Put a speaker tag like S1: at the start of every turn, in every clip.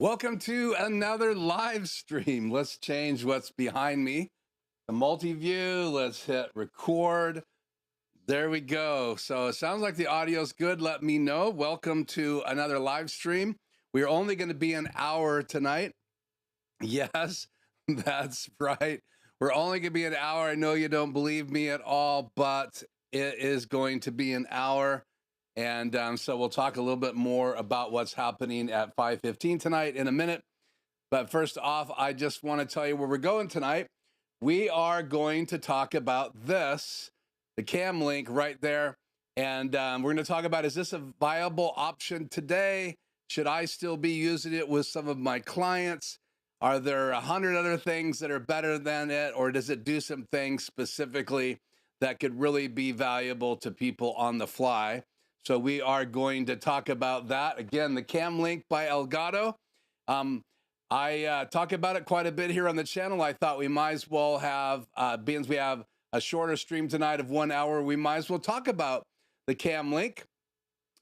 S1: Welcome to another live stream. Let's change what's behind me. The multi-view, let's hit record. There we go. So it sounds like the audio's good. Let me know. Welcome to another live stream. We're only going to be an hour tonight. Yes, that's right. We're only going to be an hour. I know you don't believe me at all, but it is going to be an hour. And so we'll talk a little bit more about what's happening at 5:15 tonight in a minute. But first off, I just want to tell you where we're going tonight. We are going to talk about this, the cam link right there. And we're going to talk about, is this a viable option today? Should I still be using it with some of my clients? Are there 100 other things that are better than it? Or does it do some things specifically that could really be valuable to people on the fly? So we are going to talk about that. Again, the cam link by Elgato. I talk about it quite a bit here on the channel. I thought we might as well have, being we have a shorter stream tonight of 1 hour, we might as well talk about the cam link.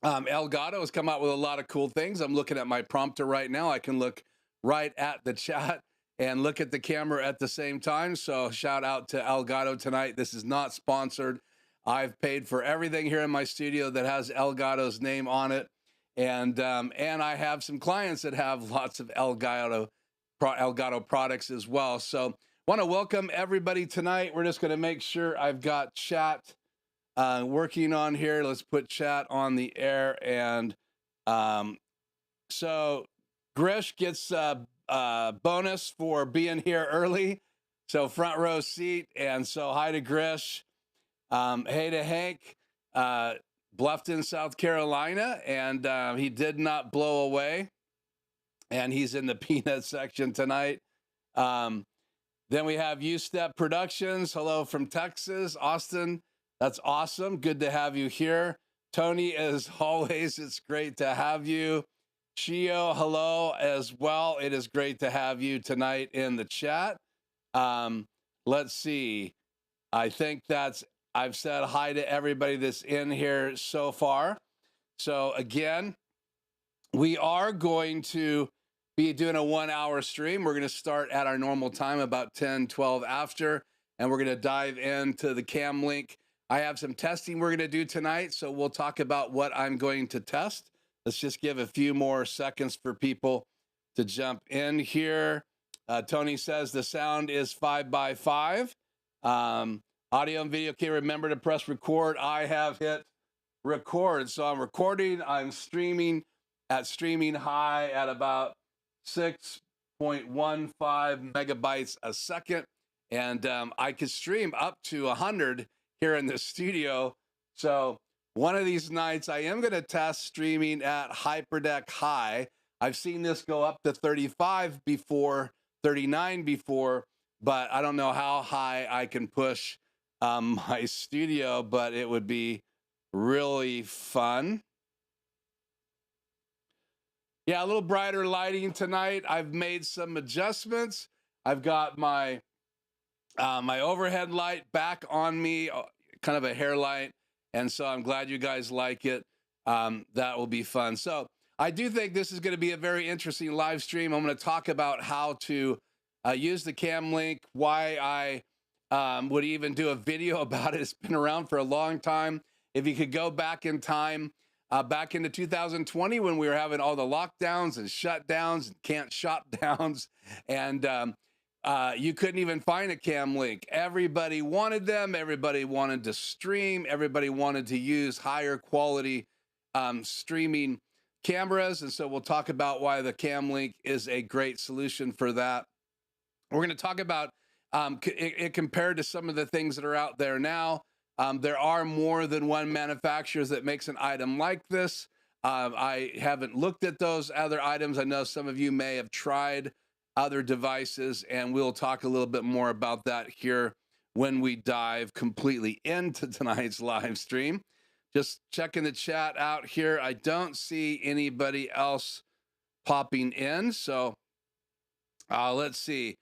S1: Elgato has come out with a lot of cool things. I'm looking at my prompter right now. I can look right at the chat and look at the camera at the same time. So shout out to Elgato tonight. This is not sponsored. I've paid for everything here in my studio that has Elgato's name on it. And I have some clients that have lots of Elgato products as well. So want to welcome everybody tonight. We're just going to make sure I've got chat working on here. Let's put chat on the air. And so Grish gets a bonus for being here early. So front row seat. And so hi to Grish. Hey to Hank, Bluffton, South Carolina, and he did not blow away, and he's in the peanut section tonight. Then we have U-Step Productions. Hello from Texas, Austin. That's awesome. Good to have you here. Tony, as always, it's great to have you. Shio, hello as well. It is great to have you tonight in the chat. Let's see. I think I've said hi to everybody that's in here so far. So again, we are going to be doing a 1 hour stream. We're going to start at our normal time, about 10, 12 after, and we're going to dive into the cam link. I have some testing we're going to do tonight, so we'll talk about what I'm going to test. Let's just give a few more seconds for people to jump in here. Tony says the sound is 5x5. Audio and video, okay, remember to press record. I have hit record. So I'm recording, I'm streaming at streaming high at about 6.15 megabytes a second. And I could stream up to 100 here in the studio. So one of these nights I am going to test streaming at HyperDeck High. I've seen this go up to 35 before, 39 before, but I don't know how high I can push my studio, but it would be really fun. Yeah, a little brighter lighting tonight. I've made some adjustments. I've got my my overhead light back on me, kind of a hair light, and so I'm glad you guys like it. That will be fun. So I do think this is going to be a very interesting live stream. I'm going to talk about how to use the cam link, why I would even do a video about it. It's been around for a long time. If you could go back in time, back into 2020 when we were having all the lockdowns and shutdowns and can't shop downs, and you couldn't even find a cam link. Everybody wanted them. Everybody wanted to stream. Everybody wanted to use higher quality streaming cameras. And so we'll talk about why the cam link is a great solution for that. We're going to talk about it compared to some of the things that are out there now. There are more than one manufacturer that makes an item like this. I haven't looked at those other items. I know some of you may have tried other devices, and we'll talk a little bit more about that here when we dive completely into tonight's live stream. Just checking the chat out here. I don't see anybody else popping in, so let's see.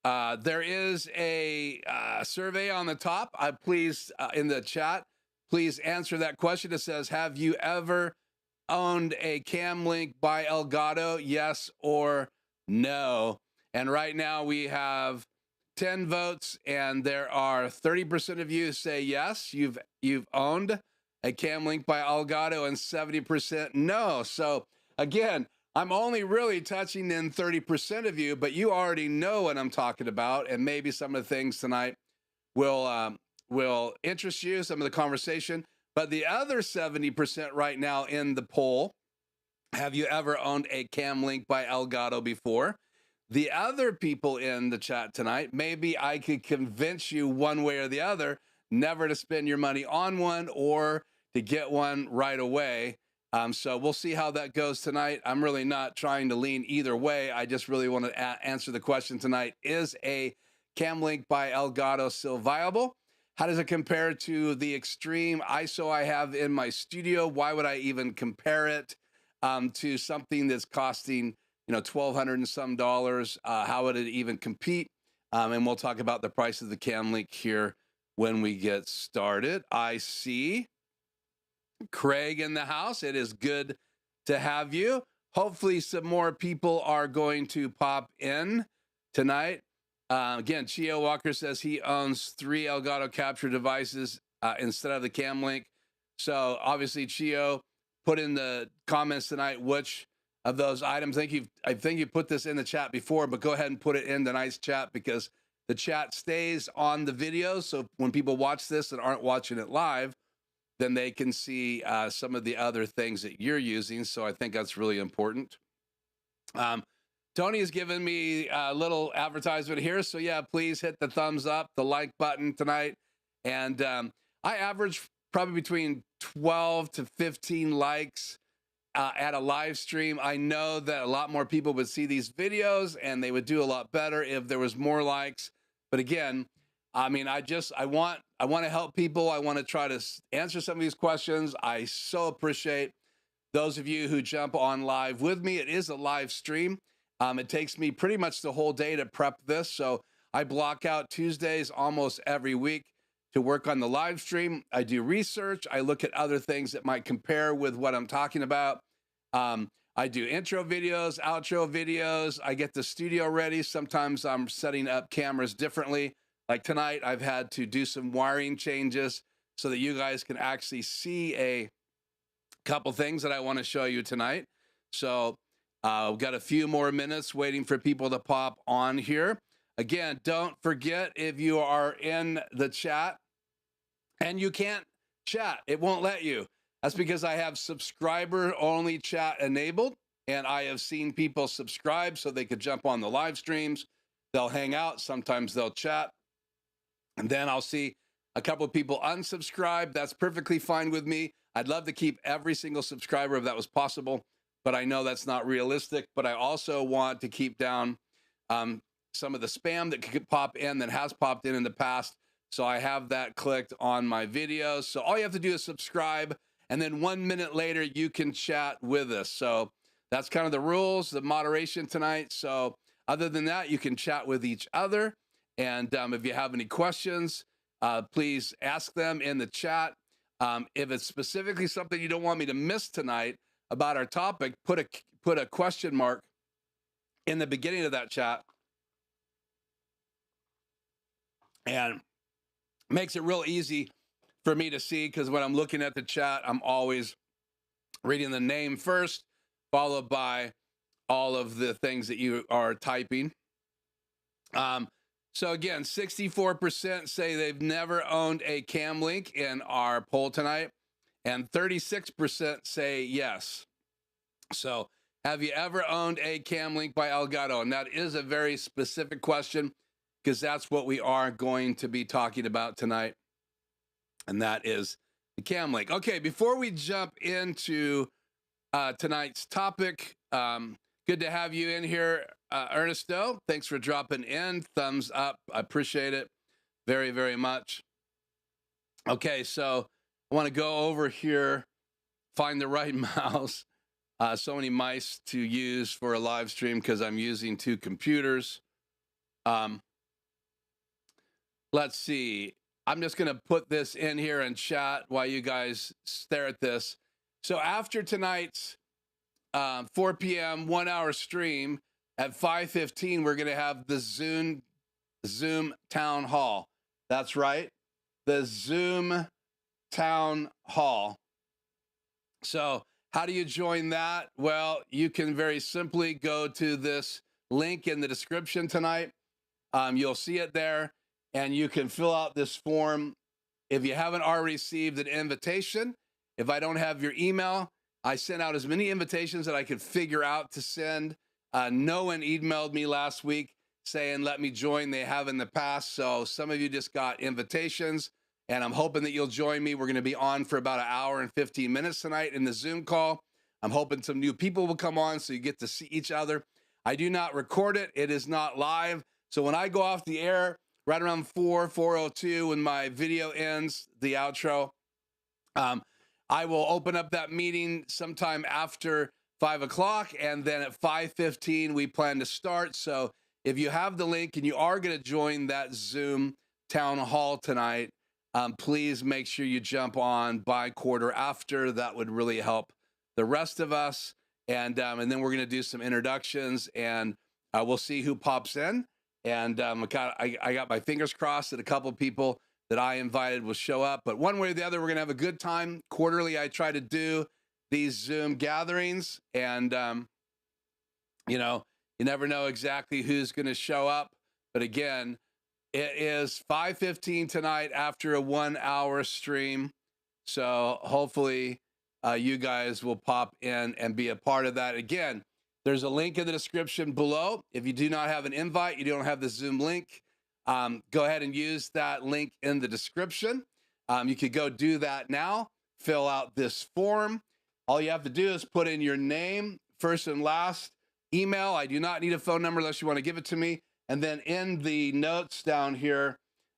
S1: There is a survey on the top. Please, in the chat, please answer that question. It says, have you ever owned a Cam Link by Elgato? Yes or no? And right now we have 10 votes, and there are 30% of you say yes, you've owned a Cam Link by Elgato, and 70% no. So again, I'm only really touching in 30% of you, but you already know what I'm talking about, and maybe some of the things tonight will interest you, some of the conversation. But the other 70% right now in the poll, have you ever owned a Cam Link by Elgato before? The other people in the chat tonight, maybe I could convince you one way or the other never to spend your money on one or to get one right away. So we'll see how that goes tonight. I'm really not trying to lean either way. I just really want to answer the question tonight. Is a Cam Link by Elgato still viable? How does it compare to the extreme ISO I have in my studio? Why would I even compare it to something that's costing, $1,200 and some dollars? How would it even compete? And we'll talk about the price of the Cam Link here when we get started. I see Craig in the house. It is good to have you. Hopefully some more people are going to pop in tonight. Again, Chio Walker says he owns 3 Elgato capture devices instead of the Cam Link. So obviously, Chio, put in the comments tonight which of those items. I think you put this in the chat before, but go ahead and put it in the nice chat, because the chat stays on the video. So when people watch this and aren't watching it live, then they can see some of the other things that you're using. So I think that's really important. Tony has given me a little advertisement here. So yeah, please hit the thumbs up, the like button tonight. And I average probably between 12 to 15 likes at a live stream. I know that a lot more people would see these videos and they would do a lot better if there was more likes. But again, I mean, I want to help people. I want to try to answer some of these questions. I so appreciate those of you who jump on live with me. It is a live stream. It takes me pretty much the whole day to prep this. So I block out Tuesdays almost every week to work on the live stream. I do research. I look at other things that might compare with what I'm talking about. I do intro videos, outro videos. I get the studio ready. Sometimes I'm setting up cameras differently. Like tonight, I've had to do some wiring changes so that you guys can actually see a couple things that I want to show you tonight. So we've got a few more minutes waiting for people to pop on here. Again, don't forget, if you are in the chat and you can't chat, it won't let you. That's because I have subscriber-only chat enabled, and I have seen people subscribe so they could jump on the live streams. They'll hang out. Sometimes they'll chat. And then I'll see a couple of people unsubscribe. That's perfectly fine with me. I'd love to keep every single subscriber if that was possible, but I know that's not realistic. But I also want to keep down some of the spam that could pop in, that has popped in the past. So I have that clicked on my videos. So all you have to do is subscribe, and then 1 minute later, you can chat with us. So that's kind of the rules, the moderation tonight. So other than that, you can chat with each other. And if you have any questions, please ask them in the chat. If it's specifically something you don't want me to miss tonight about our topic, put a question mark in the beginning of that chat, and makes it real easy for me to see, because when I'm looking at the chat, I'm always reading the name first, followed by all of the things that you are typing. So again, 64% say they've never owned a Cam Link in our poll tonight, and 36% say yes. So have you ever owned a Cam Link by Elgato? And that is a very specific question, because that's what we are going to be talking about tonight, and that is the Cam Link. Okay, before we jump into tonight's topic, good to have you in here, Ernesto. Thanks for dropping in. Thumbs up. I appreciate it very, very much. Okay, so I want to go over here, find the right mouse. So many mice to use for a live stream because I'm using 2 computers. Let's see. I'm just going to put this in here and chat while you guys stare at this. So after tonight's 4 p.m. 1 hour stream at 5:15, we're going to have the Zoom town hall. That's right, the Zoom town hall. So how do you join that? Well, you can very simply go to this link in the description tonight. You'll see it there, and you can fill out this form. If you haven't already received an invitation, if I don't have your email, I sent out as many invitations that I could figure out to send. No one emailed me last week saying, let me join. They have in the past. So some of you just got invitations, and I'm hoping that you'll join me. We're going to be on for about 1 hour and 15 minutes tonight in the Zoom call. I'm hoping some new people will come on so you get to see each other. I do not record it. It is not live. So when I go off the air, right around 4:02, when my video ends, the outro, I will open up that meeting sometime after 5 o'clock, and then at 5:15 we plan to start. So if you have the link and you are going to join that Zoom town hall tonight, please make sure you jump on by quarter after. That would really help the rest of us. And then we're going to do some introductions, and we'll see who pops in. And I got my fingers crossed that a couple of people that I invited will show up. But one way or the other, we're going to have a good time. Quarterly, I try to do these Zoom gatherings. And, you know, you never know exactly who's going to show up. But again, it is 5:15 tonight after a 1 hour stream. So hopefully you guys will pop in and be a part of that. Again, there's a link in the description below. If you do not have an invite, you don't have the Zoom link, go ahead and use that link in the description. You could go do that now, fill out this form. All you have to do is put in your name, first and last, email. I do not need a phone number unless you want to give it to me. And then in the notes down here,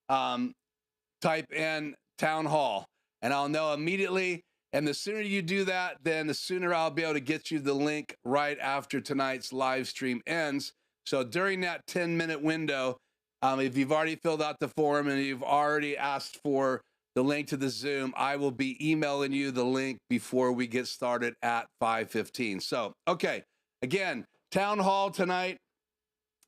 S1: type in town hall, and I'll know immediately. And the sooner you do that, then the sooner I'll be able to get you the link right after tonight's live stream ends. So during that 10-minute window, if you've already filled out the form and you've already asked for the link to the Zoom, I will be emailing you the link before we get started at 5:15. So, okay, again, town hall tonight.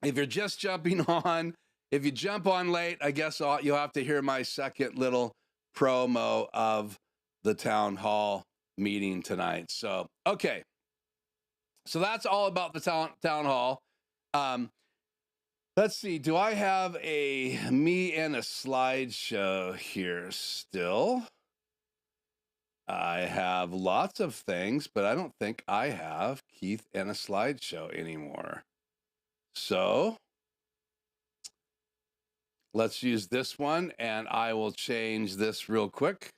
S1: If you're just jumping on, if you jump on late, I guess you'll have to hear my second little promo of the town hall meeting tonight. So, okay. So that's all about the town hall. Let's see. Do I have me and a slideshow here still? I have lots of things, but I don't think I have Keith and a slideshow anymore. So let's use this one, and I will change this real quick.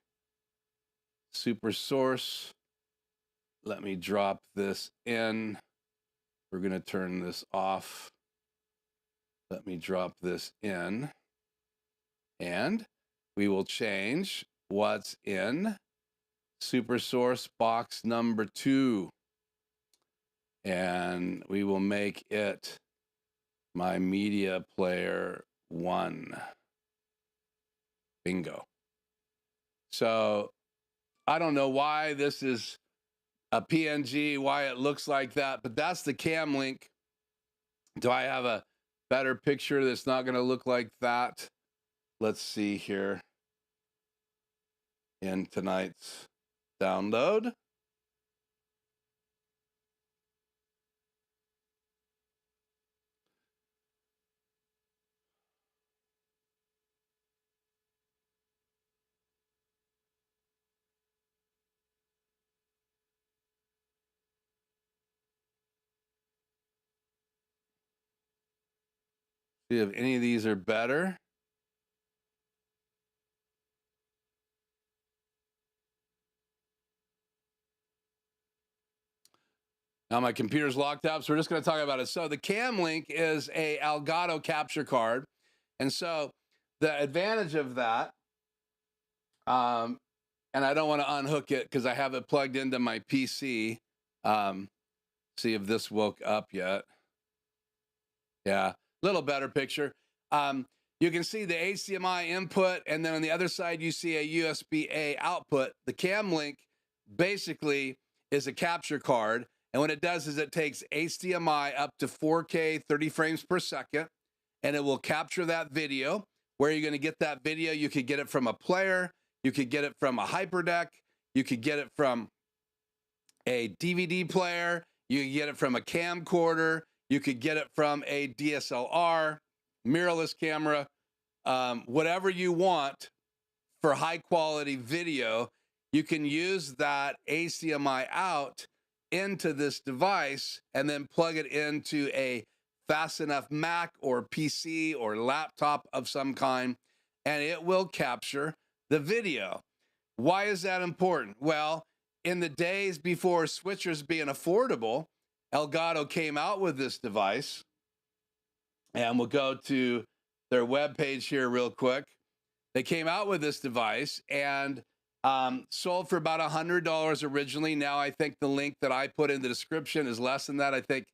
S1: Super source. Let me drop this in. We're going to turn this off. Let me drop this in, and we will change what's in super source box number 2, and we will make it my media player 1. Bingo. So I don't know why this is a PNG, why it looks like that, but that's the cam link. Do I have a better picture that's not going to look like that? Let's see here in tonight's download. See if any of these are better. Now my computer's locked up, so we're just going to talk about it. So the cam link is a Elgato capture card. And so the advantage of that, and I don't want to unhook it because I have it plugged into my PC. See if this woke up yet. Yeah, little better picture. You can see the HDMI input, and then on the other side, you see a USB-A output. The cam link basically is a capture card. And what it does is it takes HDMI up to 4K, 30 frames per second, and it will capture that video. Where you're going to get that video, you could get it from a player, you could get it from a hyperdeck, you could get it from a DVD player, you could get it from a camcorder, you could get it from a DSLR, mirrorless camera, whatever you want for high quality video. You can use that HDMI out into this device and then plug it into a fast enough Mac or PC or laptop of some kind, and it will capture the video. Why is that important? Well, in the days before switchers being affordable, Elgato came out with this device, and we'll go to their webpage here real quick. They came out with this device and sold for about $100 originally. Now I think the link that I put in the description is less than that. I think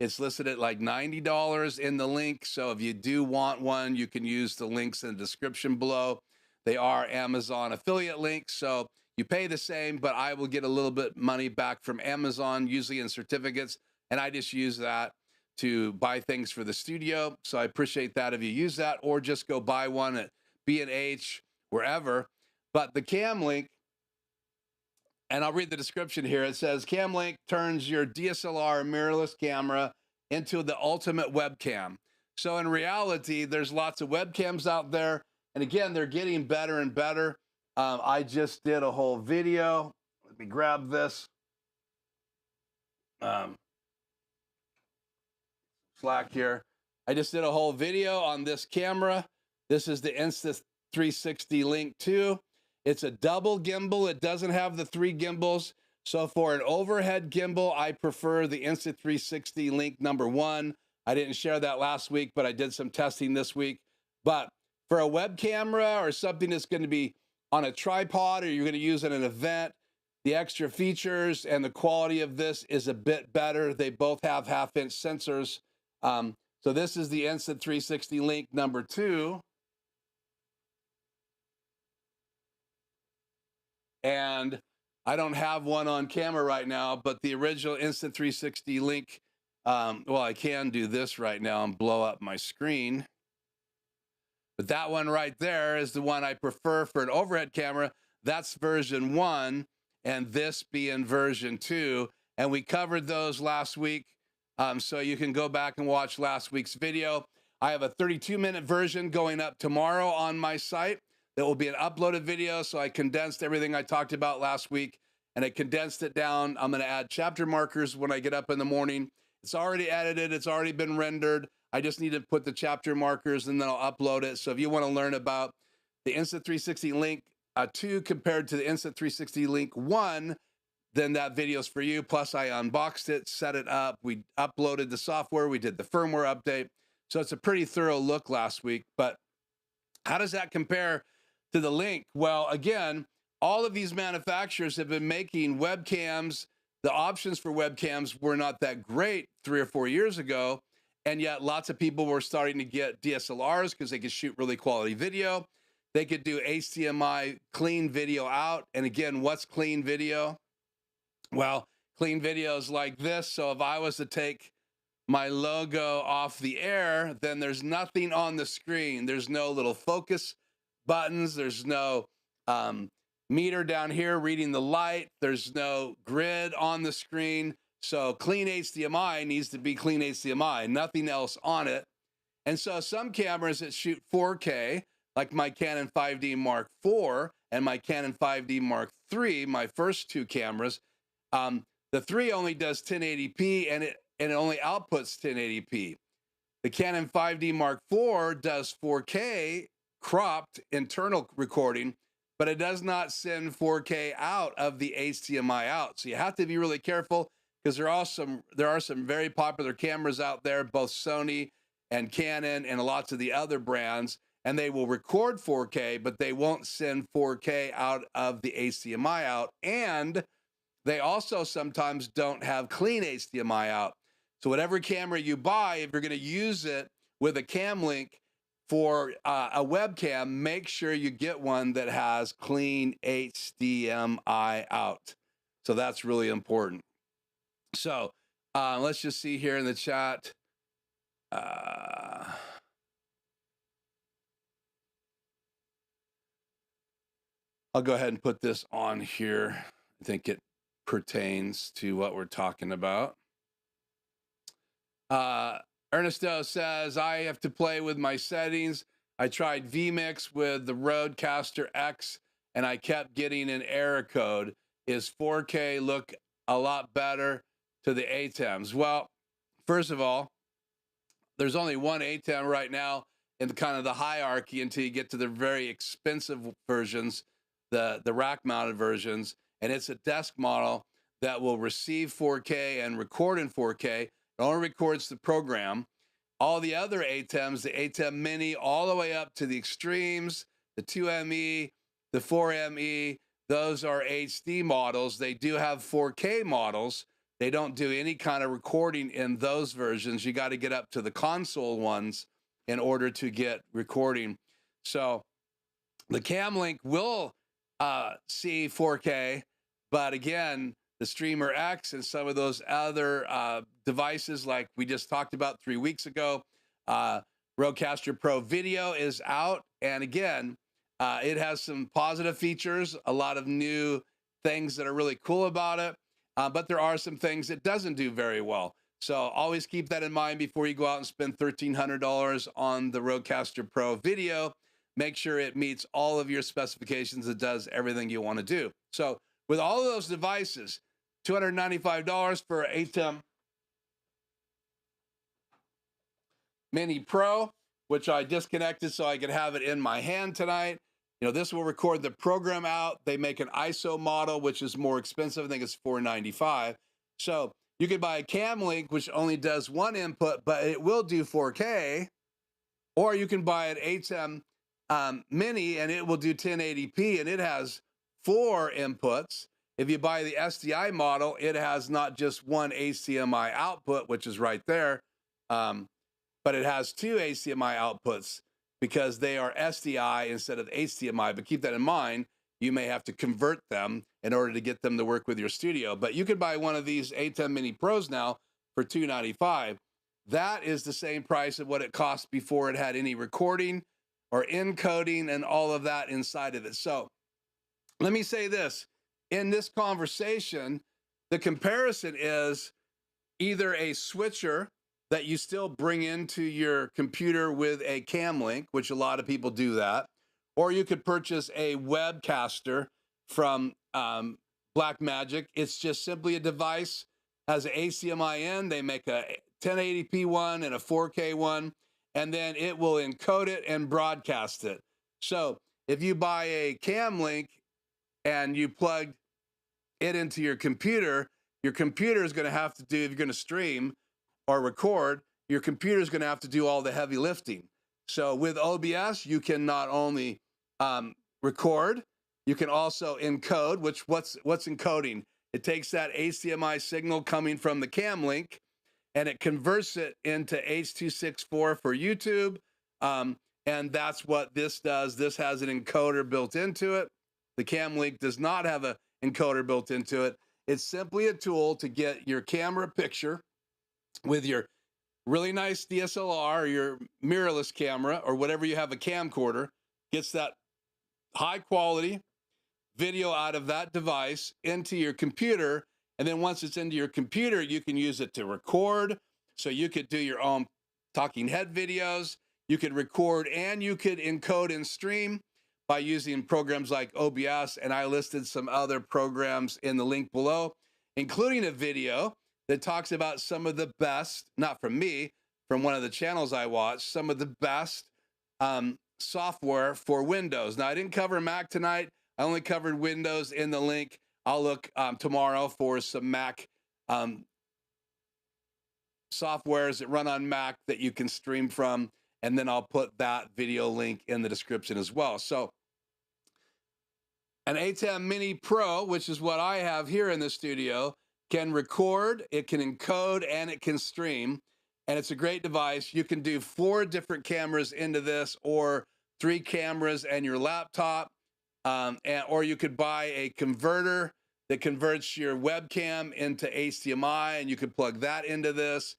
S1: it's listed at like $90 in the link. So if you do want one, you can use the links in the description below. They are Amazon affiliate links, so you pay the same, but I will get a little bit money back from Amazon, usually in certificates, and I just use that to buy things for the studio. So I appreciate that if you use that, or just go buy one at B&H, wherever. But the CamLink, and I'll read the description here. It says, CamLink turns your DSLR mirrorless camera into the ultimate webcam. So in reality, there's lots of webcams out there. And again, they're getting better and better. I just did a whole video. Let me grab this. Slack here. I just did a whole video on this camera. This is the Insta360 Link 2. It's a double gimbal. It doesn't have the 3 gimbals. So for an overhead gimbal, I prefer the Insta360 Link number 1. I didn't share that last week, but I did some testing this week. But for a web camera or something that's going to be on a tripod, or you're going to use it in an event, the extra features and the quality of this is a bit better. They both have half-inch sensors. So this is the Insta360 Link number 2. And I don't have one on camera right now, but the original Insta360 Link, well, I can do this right now and blow up my screen. But that one right there is the one I prefer for an overhead camera. That's version 1, and this being version 2. And we covered those last week, so you can go back and watch last week's video. I have a 32-minute version going up tomorrow on my site. That will be an uploaded video, so I condensed everything I talked about last week, and I condensed it down. I'm going to add chapter markers when I get up in the morning. It's already edited. It's already been rendered. I just need to put the chapter markers, and then I'll upload it. So if you want to learn about the Insta360 Link 2 compared to the Insta360 Link 1, then that video's for you. Plus, I unboxed it, set it up. We uploaded the software. We did the firmware update. So it's a pretty thorough look last week. But how does that compare to the Link? Well, again, all of these manufacturers have been making webcams. The options for webcams were not that great 3 or 4 years ago, and yet lots of people were starting to get DSLRs because they could shoot really quality video. They could do HDMI clean video out. And again, what's clean video? Well, clean video is like this. So if I was to take my logo off the air, then there's nothing on the screen. There's no little focus buttons. There's no meter down here reading the light. There's no grid on the screen. So clean HDMI needs to be clean HDMI, nothing else on it. And so some cameras that shoot 4K, like my Canon 5D Mark IV and my Canon 5D Mark III, my first 2 cameras, the 3 only does 1080p and it only outputs 1080p. The Canon 5D Mark IV does 4K cropped internal recording, but it does not send 4K out of the HDMI out. So you have to be really careful, because there are some very popular cameras out there, both Sony and Canon and lots of the other brands, and they will record 4K, but they won't send 4K out of the HDMI out. And they also sometimes don't have clean HDMI out. So whatever camera you buy, if you're going to use it with a CamLink for a webcam, make sure you get one that has clean HDMI out. So that's really important. So let's just see here in the chat. I'll go ahead and put this on here. I think it pertains to what we're talking about. Ernesto says, I have to play with my settings. I tried vMix with the Rodecaster X and I kept getting an error code. Is 4K look a lot better to the ATEMs? Well, first of all, there's only one ATEM right now in kind of the hierarchy until you get to the very expensive versions, the rack-mounted versions, and it's a desk model that will receive 4K and record in 4K. It only records the program. All the other ATEMs, the ATEM Mini, all the way up to the Extremes, the 2ME, the 4ME, those are HD models. They do have 4K models. They don't do any kind of recording in those versions. You got to get up to the console ones in order to get recording. So the Camlink will see 4K, but again, the Streamer X and some of those other devices like we just talked about 3 weeks ago, Rodecaster Pro Vidoe is out. And again, it has some positive features, a lot of new things that are really cool about it. But there are some things it doesn't do very well. So always keep that in mind before you go out and spend $1,300 on the Rodecaster Pro Vidoe. Make sure it meets all of your specifications. It does everything you want to do. So with all of those devices, $295 for ATEM Mini Pro, which I disconnected so I could have it in my hand tonight. You know, this will record the program out. They make an ISO model, which is more expensive. I think it's $495. So you could buy a Camlink, which only does one input, but it will do 4K. Or you can buy an ATEM Mini, and it will do 1080p, and it has 4 inputs. If you buy the SDI model, it has not just one HDMI output, which is right there, but it has 2 HDMI outputs because they are SDI instead of HDMI. But keep that in mind, you may have to convert them in order to get them to work with your studio. But you could buy one of these ATEM Mini Pros now for $295. That is the same price of what it cost before it had any recording or encoding and all of that inside of it. So let me say this. In this conversation, the comparison is either a switcher that you still bring into your computer with a Camlink, which a lot of people do that, or you could purchase a Webcaster from Blackmagic. It's just simply a device, has an HDMI in. They make a 1080p one and a 4K one, and then it will encode it and broadcast it. So if you buy a Camlink and you plug it into your computer is going to have to do, if you're going to stream or record, your computer is going to have to do all the heavy lifting. So with OBS, you can not only record, you can also encode, which what's encoding? It takes that HDMI signal coming from the Camlink and it converts it into H.264 for YouTube. And that's what this does. This has an encoder built into it. The Camlink does not have an encoder built into it. It's simply a tool to get your camera picture with your really nice DSLR or your mirrorless camera or whatever you have, a camcorder, gets that high quality video out of that device into your computer. And then once it's into your computer, you can use it to record. So you could do your own talking head videos. You could record and you could encode and stream by using programs like OBS. And I listed some other programs in the link below, including a video that talks about some of the best, not from me, from one of the channels I watch, some of the best software for Windows. Now, I didn't cover Mac tonight. I only covered Windows in the link. I'll look tomorrow for some Mac softwares that run on Mac that you can stream from, and then I'll put that video link in the description as well. So an ATEM Mini Pro, which is what I have here in the studio, can record, it can encode, and it can stream. And it's a great device. You can do 4 different cameras into this, or 3 cameras and your laptop, or you could buy a converter that converts your webcam into HDMI, and you can plug that into this.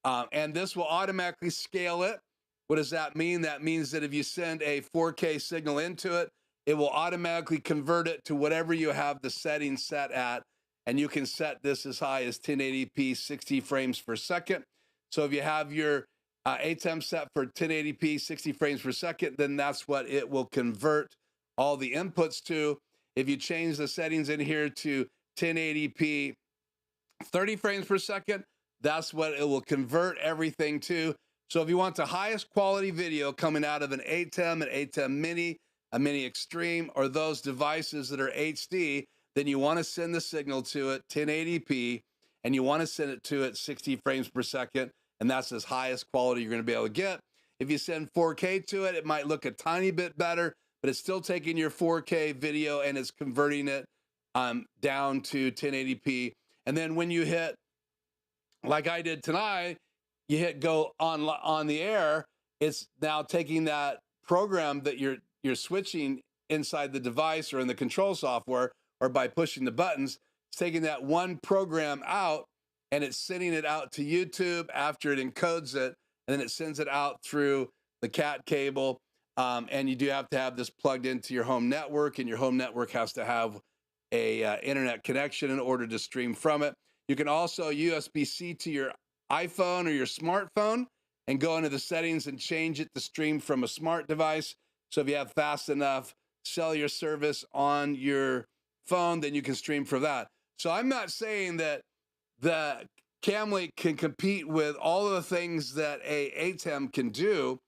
S1: And this will automatically scale it. What does that mean? That means that if you send a 4K signal into it, it will automatically convert it to whatever you have the settings set at. And you can set this as high as 1080p, 60 frames per second. So if you have your ATEM set for 1080p, 60 frames per second, then that's what it will convert all the inputs to. If you change the settings in here to 1080p, 30 frames per second, that's what it will convert everything to. So if you want the highest quality video coming out of an ATEM, an ATEM Mini, a Mini Extreme, or those devices that are HD, then you want to send the signal to it 1080p, and you want to send it to it 60 frames per second, and that's as highest quality you're going to be able to get. If you send 4K to it, it might look a tiny bit better, but it's still taking your 4K video and it's converting it down to 1080p. And then when you hit, like I did tonight, you hit go on the air, it's now taking that program that you're switching inside the device or in the control software or by pushing the buttons. It's taking that one program out and it's sending it out to YouTube after it encodes it, and then it sends it out through the CAT cable. And you do have to have this plugged into your home network, and your home network has to have a internet connection in order to stream from it. You can also USB-C to your iPhone or your smartphone and go into the settings and change it to stream from a smart device. So if you have fast enough cellular service on your phone, then you can stream from that. So I'm not saying that the Camlink can compete with all of the things that a ATEM can do,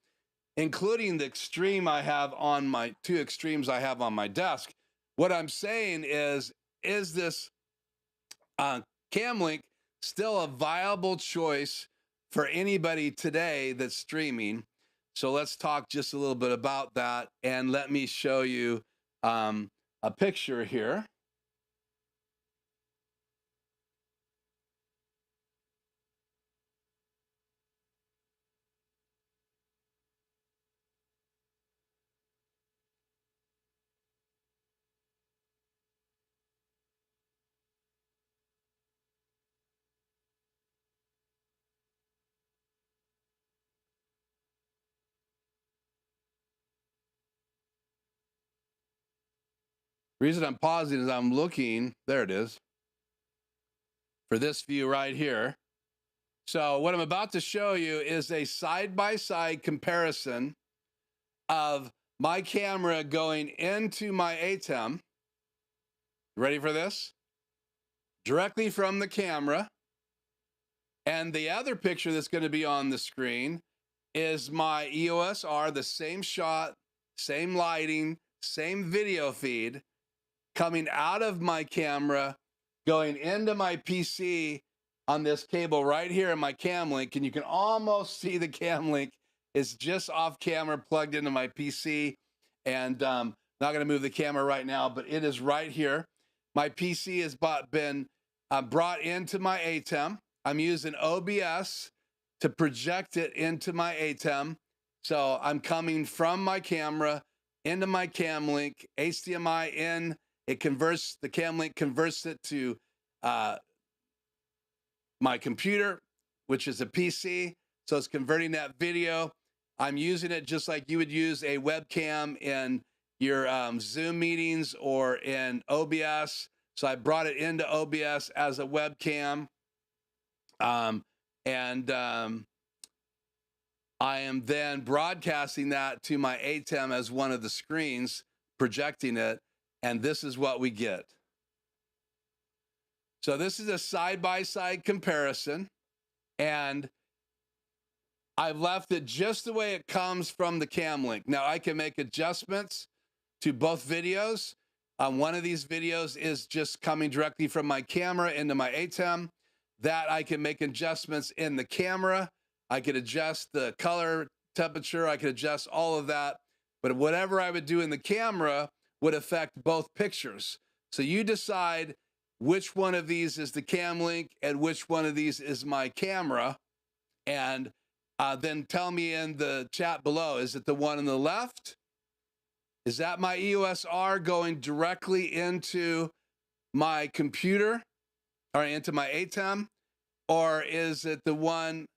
S1: including the extreme I have on my two extremes I have on my desk. What I'm saying is this Camlink still a viable choice for anybody today that's streaming? So let's talk just a little bit about that, and let me show you a picture here. The reason I'm pausing is I'm looking, there it is, for this view right here. So what I'm about to show you is a side-by-side comparison of my camera going into my ATEM. Ready for this? Directly from the camera. And the other picture that's going to be on the screen is my EOS R, the same shot, same lighting, same video feed, coming out of my camera, going into my PC on this cable right here in my Camlink. And you can almost see the Camlink is just off camera, plugged into my PC. And not going to move the camera right now, but it is right here. My PC has been brought into my ATEM. I'm using OBS to project it into my ATEM. So I'm coming from my camera into my Camlink, HDMI in. It converts, the Camlink converts it to my computer, which is a PC. So it's converting that video. I'm using it just like you would use a webcam in your Zoom meetings or in OBS. So I brought it into OBS as a webcam. I am then broadcasting that to my ATEM as one of the screens, projecting it, and this is what we get. So this is a side-by-side comparison, and I've left it just the way it comes from the Camlink. Now I can make adjustments to both videos. One of these videos is just coming directly from my camera into my ATEM. That I can make adjustments in the camera. I could adjust the color, temperature, I could adjust all of that. But whatever I would do in the camera would affect both pictures. So you decide which one of these is the Camlink and which one of these is my camera. And then tell me in the chat below, is it the one on the left? Is that my EOS R going directly into my computer or into my ATEM, or is it the one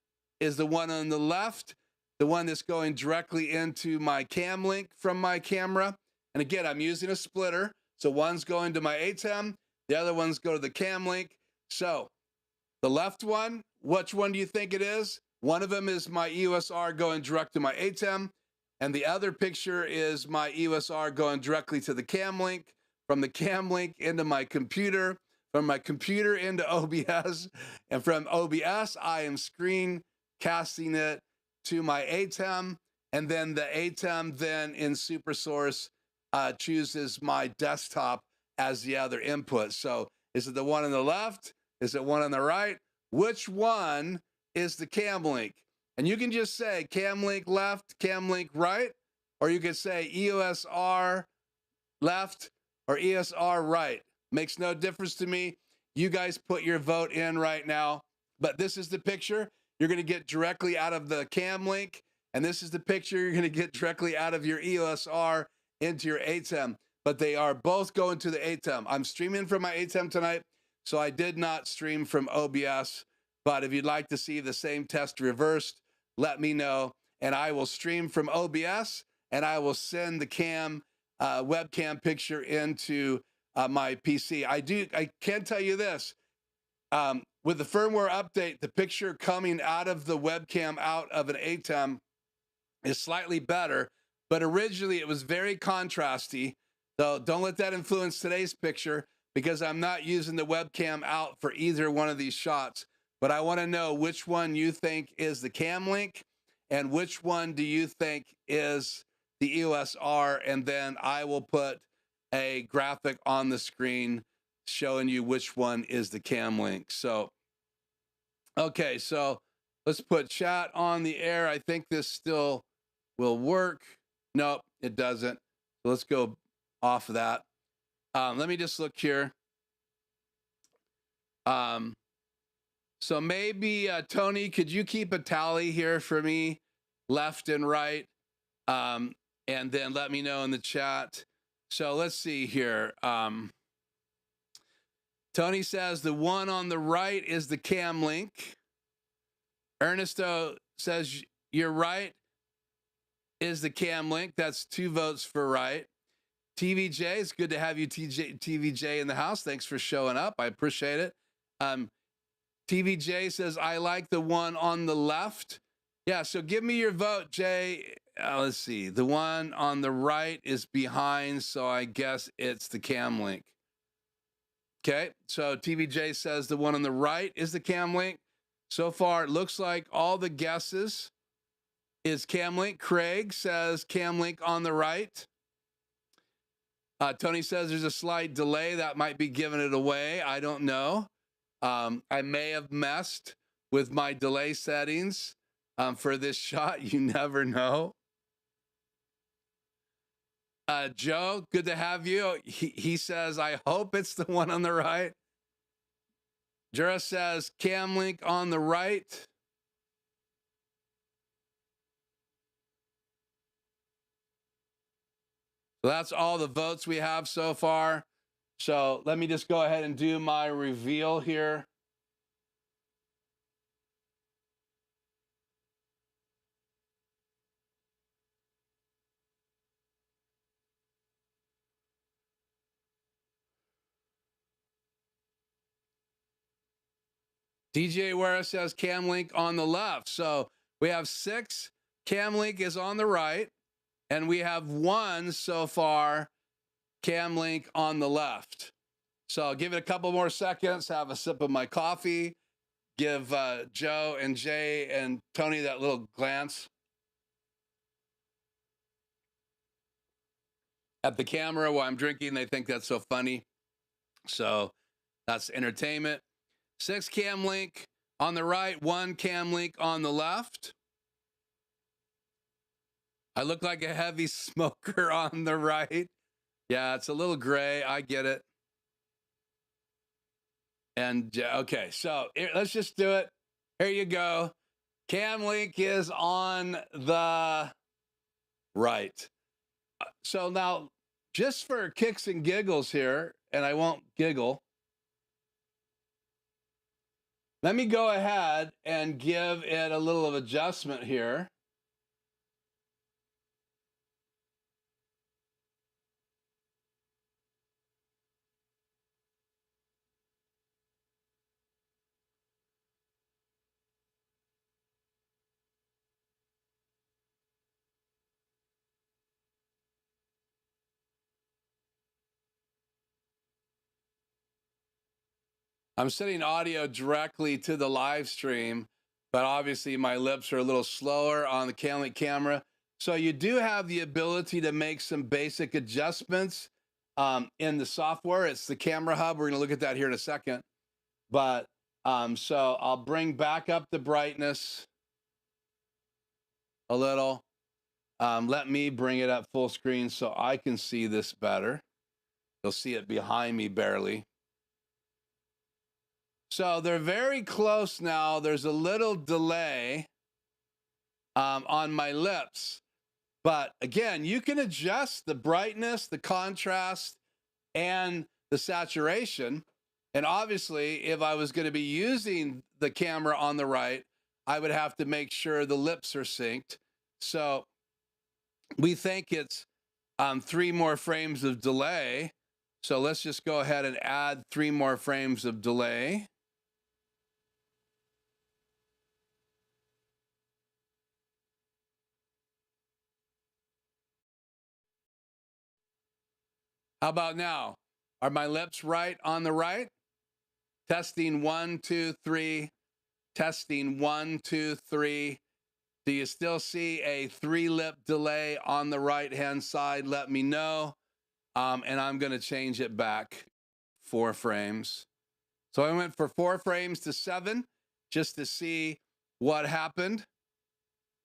S1: on the left, the one that's going directly into my cam link from my camera? And again, I'm using a splitter. So one's going to my ATEM, the other one's go to the cam link. So the left one, which one do you think it is? One of them is my EOSR going direct to my ATEM, and the other picture is my EOSR going directly to the cam link, from the cam link into my computer, from my computer into OBS, and from OBS, I am screen casting it to my ATEM, and then the ATEM then in SuperSource chooses my desktop as the other input. So is it the one on the left? Is it one on the right? Which one is the cam link? And you can just say cam link left, cam link right, or you could say EOSR left or EOSR right. Makes no difference to me. You guys put your vote in right now. But this is the picture you're going to get directly out of the cam link, and this is the picture you're going to get directly out of your EOSR into your ATEM. But they are both going to the ATEM. I'm streaming from my ATEM tonight, so I did not stream from OBS. But if you'd like to see the same test reversed, let me know, and I will stream from OBS, and I will send the webcam picture into my PC. I can tell you this, with the firmware update, the picture coming out of the webcam out of an ATEM is slightly better, but originally it was very contrasty. So don't let that influence today's picture, because I'm not using the webcam out for either one of these shots. But I want to know which one you think is the cam link and which one do you think is the EOSR, and then I will put a graphic on the screen showing you which one is the cam link. So, okay, so let's put chat on the air. I think this still will work. Nope, it doesn't. So let's go off of that. Let me just look here. So maybe, Tony, could you keep a tally here for me, left and right? And then let me know in the chat. So let's see here. Tony says the one on the right is the cam link. Ernesto says you're right, is the cam link. That's 2 votes for right. TVJ, it's good to have you, TVJ, in the house. Thanks for showing up. I appreciate it. TVJ says, I like the one on the left. Yeah, so give me your vote, Jay. Let's see. The one on the right is behind, so I guess it's the cam link. Okay, so TVJ says the one on the right is the cam link. So far, it looks like all the guesses is cam link. Craig says cam link on the right. Tony says there's a slight delay. That might be giving it away. I don't know. I may have messed with my delay settings for this shot. You never know. Joe, good to have you. He says, I hope it's the one on the right. Jura says, cam link on the right. So that's all the votes we have so far. So let me just go ahead and do my reveal here. DJ Wera says cam link on the left. So we have 6. Cam link is on the right. And we have 1 so far, cam link on the left. So I'll give it a couple more seconds, have a sip of my coffee, give Joe and Jay and Tony that little glance at the camera while I'm drinking. They think that's so funny. So that's entertainment. 6 cam link on the right, 1 cam link on the left. I look like a heavy smoker on the right. Yeah, it's a little gray. I get it. And okay, so let's just do it. Here you go. Cam link is on the right. So now, just for kicks and giggles here, and I won't giggle, Let me go ahead and give it a little of adjustment here. I'm sending audio directly to the live stream, but obviously my lips are a little slower on the Camlink camera. So you do have the ability to make some basic adjustments in the software. It's the camera hub. We're going to look at that here in a second. But so I'll bring back up the brightness a little. Let me bring it up full screen so I can see this better. You'll see it behind me barely. So they're very close now. There's a little delay on my lips. But again, you can adjust the brightness, the contrast, and the saturation. And obviously, if I was going to be using the camera on the right, I would have to make sure the lips are synced. So we think it's 3 more frames of delay. So let's just go ahead and add 3 more frames of delay. How about now? Are my lips right on the right? Testing 1, 2, 3. Testing 1, 2, 3. Do you still see a 3-lip delay on the right-hand side? Let me know. And I'm going to change it back 4 frames. So I went for 4 frames to 7 just to see what happened.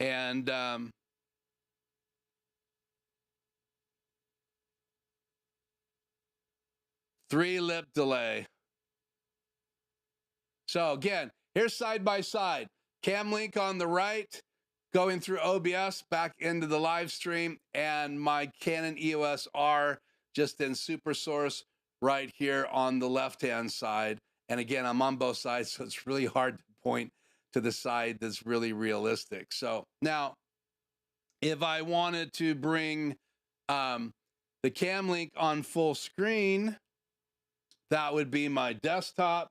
S1: And 3-lip delay. So again, here's side by side. Camlink on the right, going through OBS back into the live stream, and my Canon EOS R just in Super Source right here on the left-hand side. And again, I'm on both sides, so it's really hard to point to the side that's really realistic. So now, if I wanted to bring the Camlink on full screen, that would be my desktop.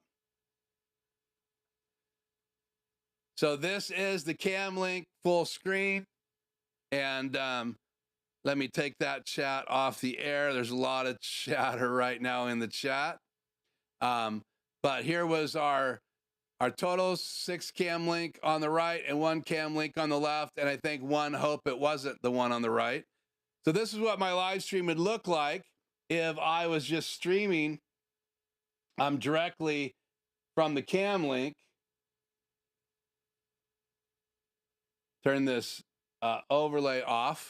S1: So this is the Camlink full screen. And let me take that chat off the air. There's a lot of chatter right now in the chat. But here was our totals: 6 Camlink on the right and 1 Camlink on the left. And I think 1 hope it wasn't the one on the right. So this is what my live stream would look like if I was just streaming directly from the Camlink. Turn this overlay off.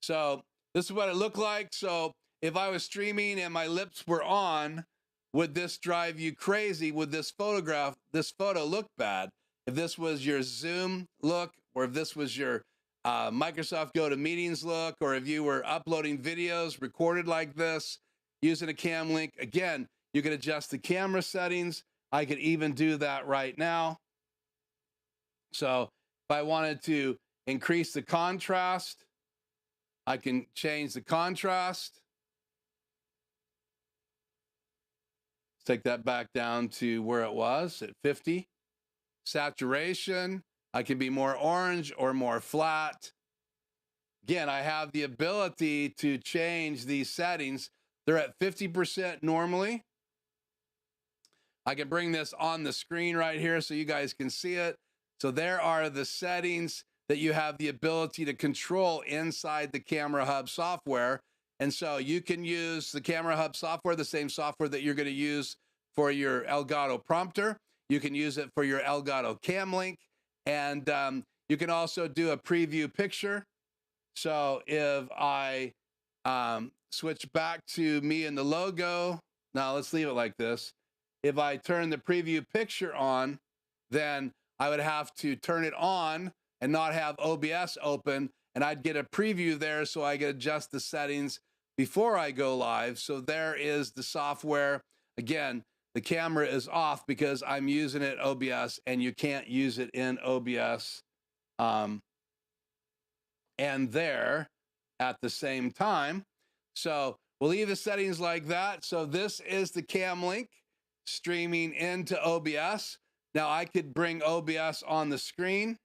S1: So this is what it looked like. So if I was streaming and my lips were on, would this drive you crazy? Would this photo look bad? If this was your Zoom look, or if this was your Microsoft GoToMeetings look, or if you were uploading videos recorded like this using a Camlink, again, you can adjust the camera settings. I could even do that right now. So if I wanted to increase the contrast, I can change the contrast. Let's take that back down to where it was at 50. Saturation, I can be more orange or more flat. Again, I have the ability to change these settings. They're at 50% normally. I can bring this on the screen right here so you guys can see it. So there are the settings that you have the ability to control inside the Camera Hub software. And so you can use the Camera Hub software, the same software that you're going to use for your Elgato prompter. You can use it for your Elgato Camlink. And you can also do a preview picture. So if I switch back to me and the logo, now let's leave it like this. If I turn the preview picture on, then I would have to turn it on and not have OBS open, and I'd get a preview there so I could adjust the settings before I go live. So there is the software. Again, the camera is off because I'm using it OBS, and you can't use it in OBS and there at the same time. So we'll leave the settings like that. So this is the cam link streaming into OBS. Now I could bring OBS on the screen.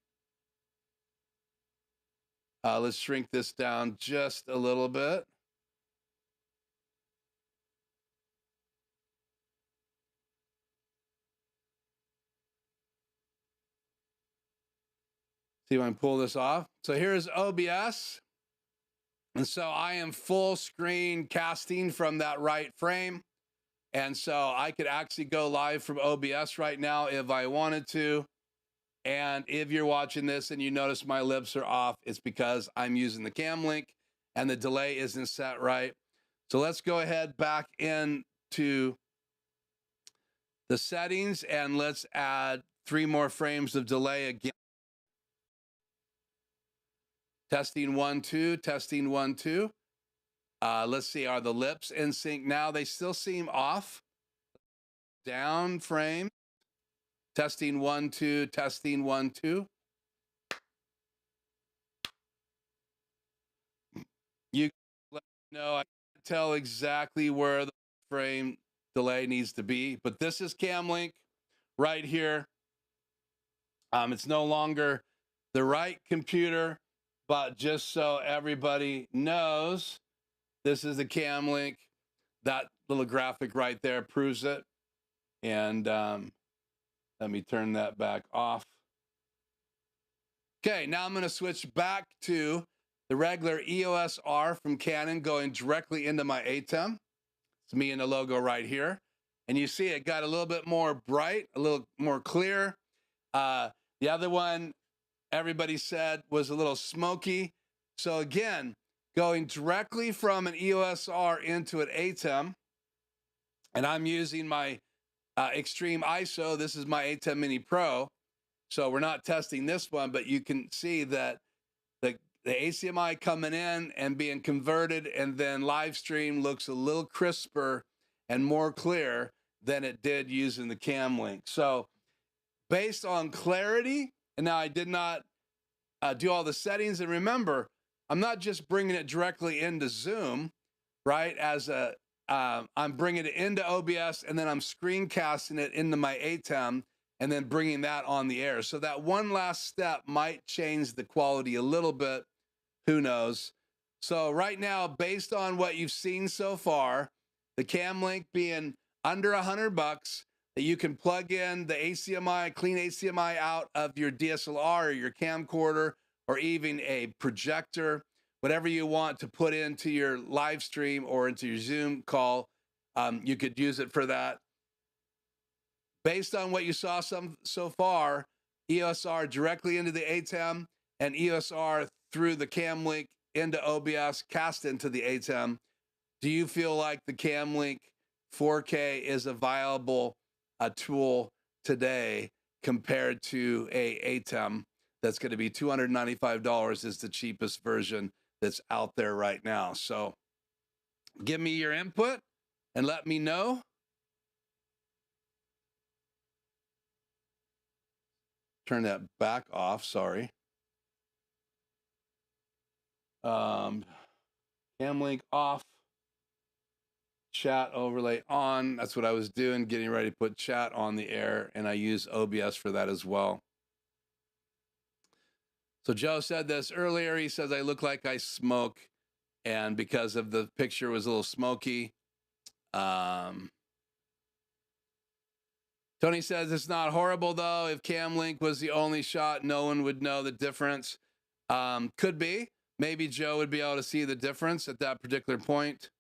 S1: Let's shrink this down just a little bit. See if I can pull this off. So here's OBS. And so I am full screen casting from that right frame. And so I could actually go live from OBS right now if I wanted to. And if you're watching this and you notice my lips are off, it's because I'm using the cam link and the delay isn't set right. So let's go ahead back into the settings and let's add 3 more frames of delay again. Testing 1, 2, testing 1, 2. Let's see, are the lips in sync now? They still seem off. Down frame. Testing 1, 2, testing 1, 2. You let me know. I can't tell exactly where the frame delay needs to be, but this is cam link right here. It's no longer the right computer, but just so everybody knows, this is the cam link. That little graphic right there proves it. And let me turn that back off. Okay, now I'm going to switch back to the regular EOS R from Canon going directly into my ATEM. It's me and the logo right here. And you see it got a little bit more bright, a little more clear. The other one, everybody said, was a little smoky. So again, going directly from an EOS R into an ATEM, and I'm using my Extreme ISO. This is my ATEM Mini Pro. So we're not testing this one, but you can see that the ACMI coming in and being converted and then live stream looks a little crisper and more clear than it did using the cam link. So based on clarity, and now I did not do all the settings. And remember, I'm not just bringing it directly into Zoom, right? I'm bringing it into OBS and then I'm screencasting it into my ATEM and then bringing that on the air. So that one last step might change the quality a little bit. Who knows? So right now, based on what you've seen so far, the cam link being under $100, that you can plug in the ACMI, clean ACMI out of your DSLR or your camcorder, or even a projector, whatever you want to put into your live stream or into your Zoom call, you could use it for that. Based on what you saw so far, EOS R directly into the ATEM and EOS R through the cam link into OBS, cast into the ATEM. Do you feel like the cam link 4K is a viable tool today compared to a ATEM that's going to be $295 is the cheapest version that's out there right now? So give me your input and let me know. Turn that back off, sorry. Cam link off, chat overlay on. That's what I was doing, getting ready to put chat on the air, and I use OBS for that as well. So Joe said this earlier. He says, I look like I smoke, and because of the picture was a little smoky. Tony says, it's not horrible, though. If cam link was the only shot, no one would know the difference. Could be. Maybe Joe would be able to see the difference at that particular point.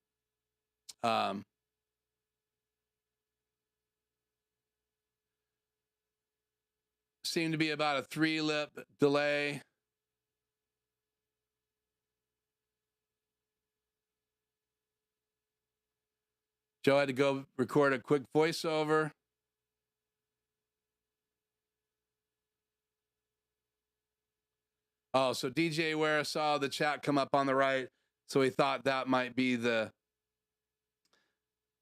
S1: Seemed to be about a 3-lip delay. Joe had to go record a quick voiceover. Oh, so DJ Ware saw the chat come up on the right, so he thought that might be the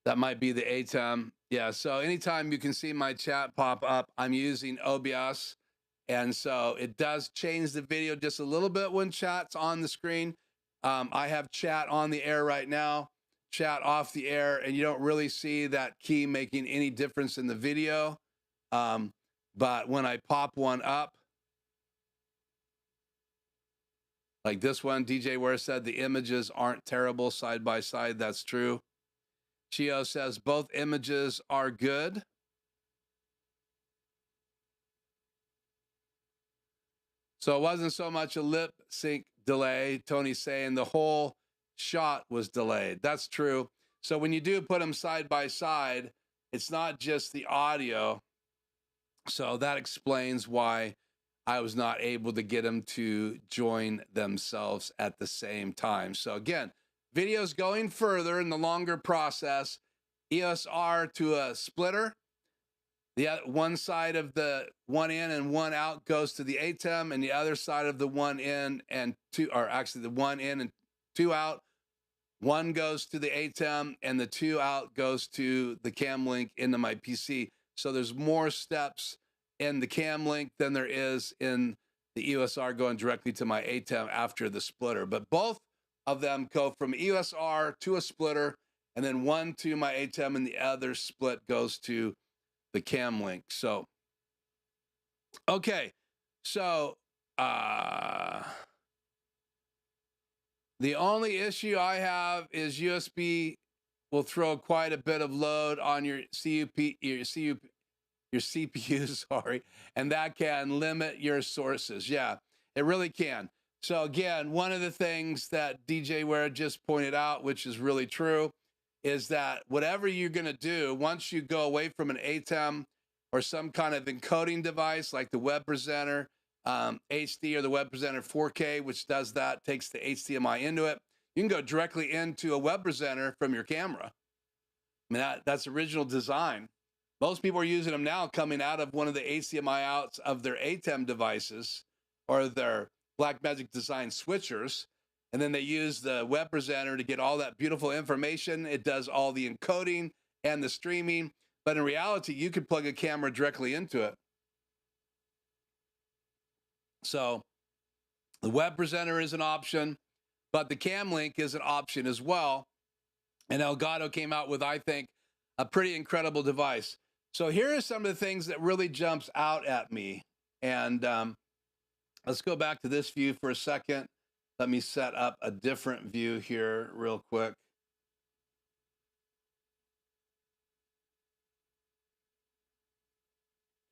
S1: ATEM. Yeah, so anytime you can see my chat pop up, I'm using OBS. And so it does change the video just a little bit when chat's on the screen. I have chat on the air right now, chat off the air, and you don't really see that key making any difference in the video. But when I pop one up, like this one, DJ Ware said the images aren't terrible side by side. That's true. Chio says both images are good. So it wasn't so much a lip sync delay. Tony's saying the whole shot was delayed. That's true. So when you do put them side by side, it's not just the audio. So that explains why I was not able to get them to join themselves at the same time. So again, video's going further in the longer process. EOS R to a splitter. The one side of the one in and one out goes to the ATEM, and the other side of the one in and two, or actually the one in and two out, one goes to the ATEM and the two out goes to the cam link into my PC. So there's more steps in the cam link than there is in the EOS R going directly to my ATEM after the splitter. But both of them go from EOS R to a splitter, and then one to my ATEM and the other split goes to the cam link. So, okay. So, the only issue I have is USB will throw quite a bit of load on your CPU, sorry, and that can limit your sources. Yeah, it really can. So again, one of the things that DJ Ware just pointed out, which is really true, is that whatever you're going to do, once you go away from an ATEM or some kind of encoding device like the Web Presenter HD or the Web Presenter 4K, which does that, takes the HDMI into it, you can go directly into a Web Presenter from your camera. I mean, that's original design. Most people are using them now coming out of one of the HDMI outs of their ATEM devices or their Blackmagic Design switchers. And then they use the Web Presenter to get all that beautiful information. It does all the encoding and the streaming. But in reality, you could plug a camera directly into it. So the Web Presenter is an option, but the Cam Link is an option as well. And Elgato came out with, I think, a pretty incredible device. So here are some of the things that really jumps out at me. And let's go back to this view for a second. Let me set up a different view here real quick.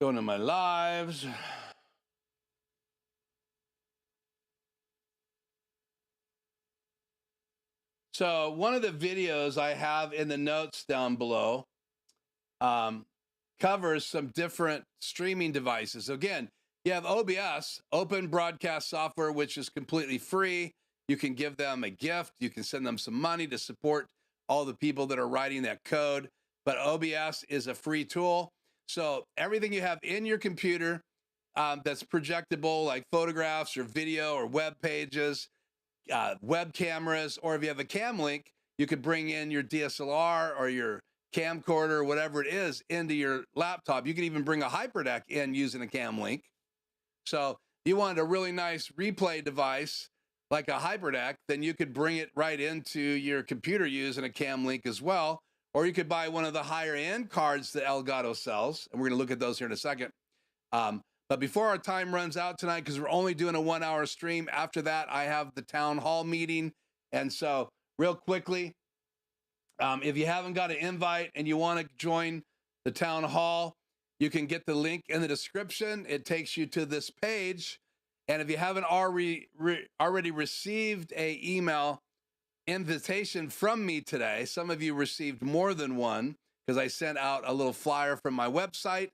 S1: Going to my lives. So one of the videos I have in the notes down below covers some different streaming devices. Again, you have OBS, Open Broadcast Software, which is completely free. You can give them a gift. You can send them some money to support all the people that are writing that code. But OBS is a free tool. So everything you have in your computer that's projectable, like photographs or video or web pages, web cameras, or if you have a cam link, you could bring in your DSLR or your camcorder or whatever it is into your laptop. You can even bring a hyperdeck in using a cam link. So if you wanted a really nice replay device like a hyperdeck, then you could bring it right into your computer using a cam link as well. Or you could buy one of the higher end cards that Elgato sells. And we're going to look at those here in a second. But before our time runs out tonight, because we're only doing a 1 hour stream, after that, I have the town hall meeting. And so real quickly, if you haven't got an invite and you want to join the town hall, you can get the link in the description. It takes you to this page. And if you haven't already received an email invitation from me today, some of you received more than one because I sent out a little flyer from my website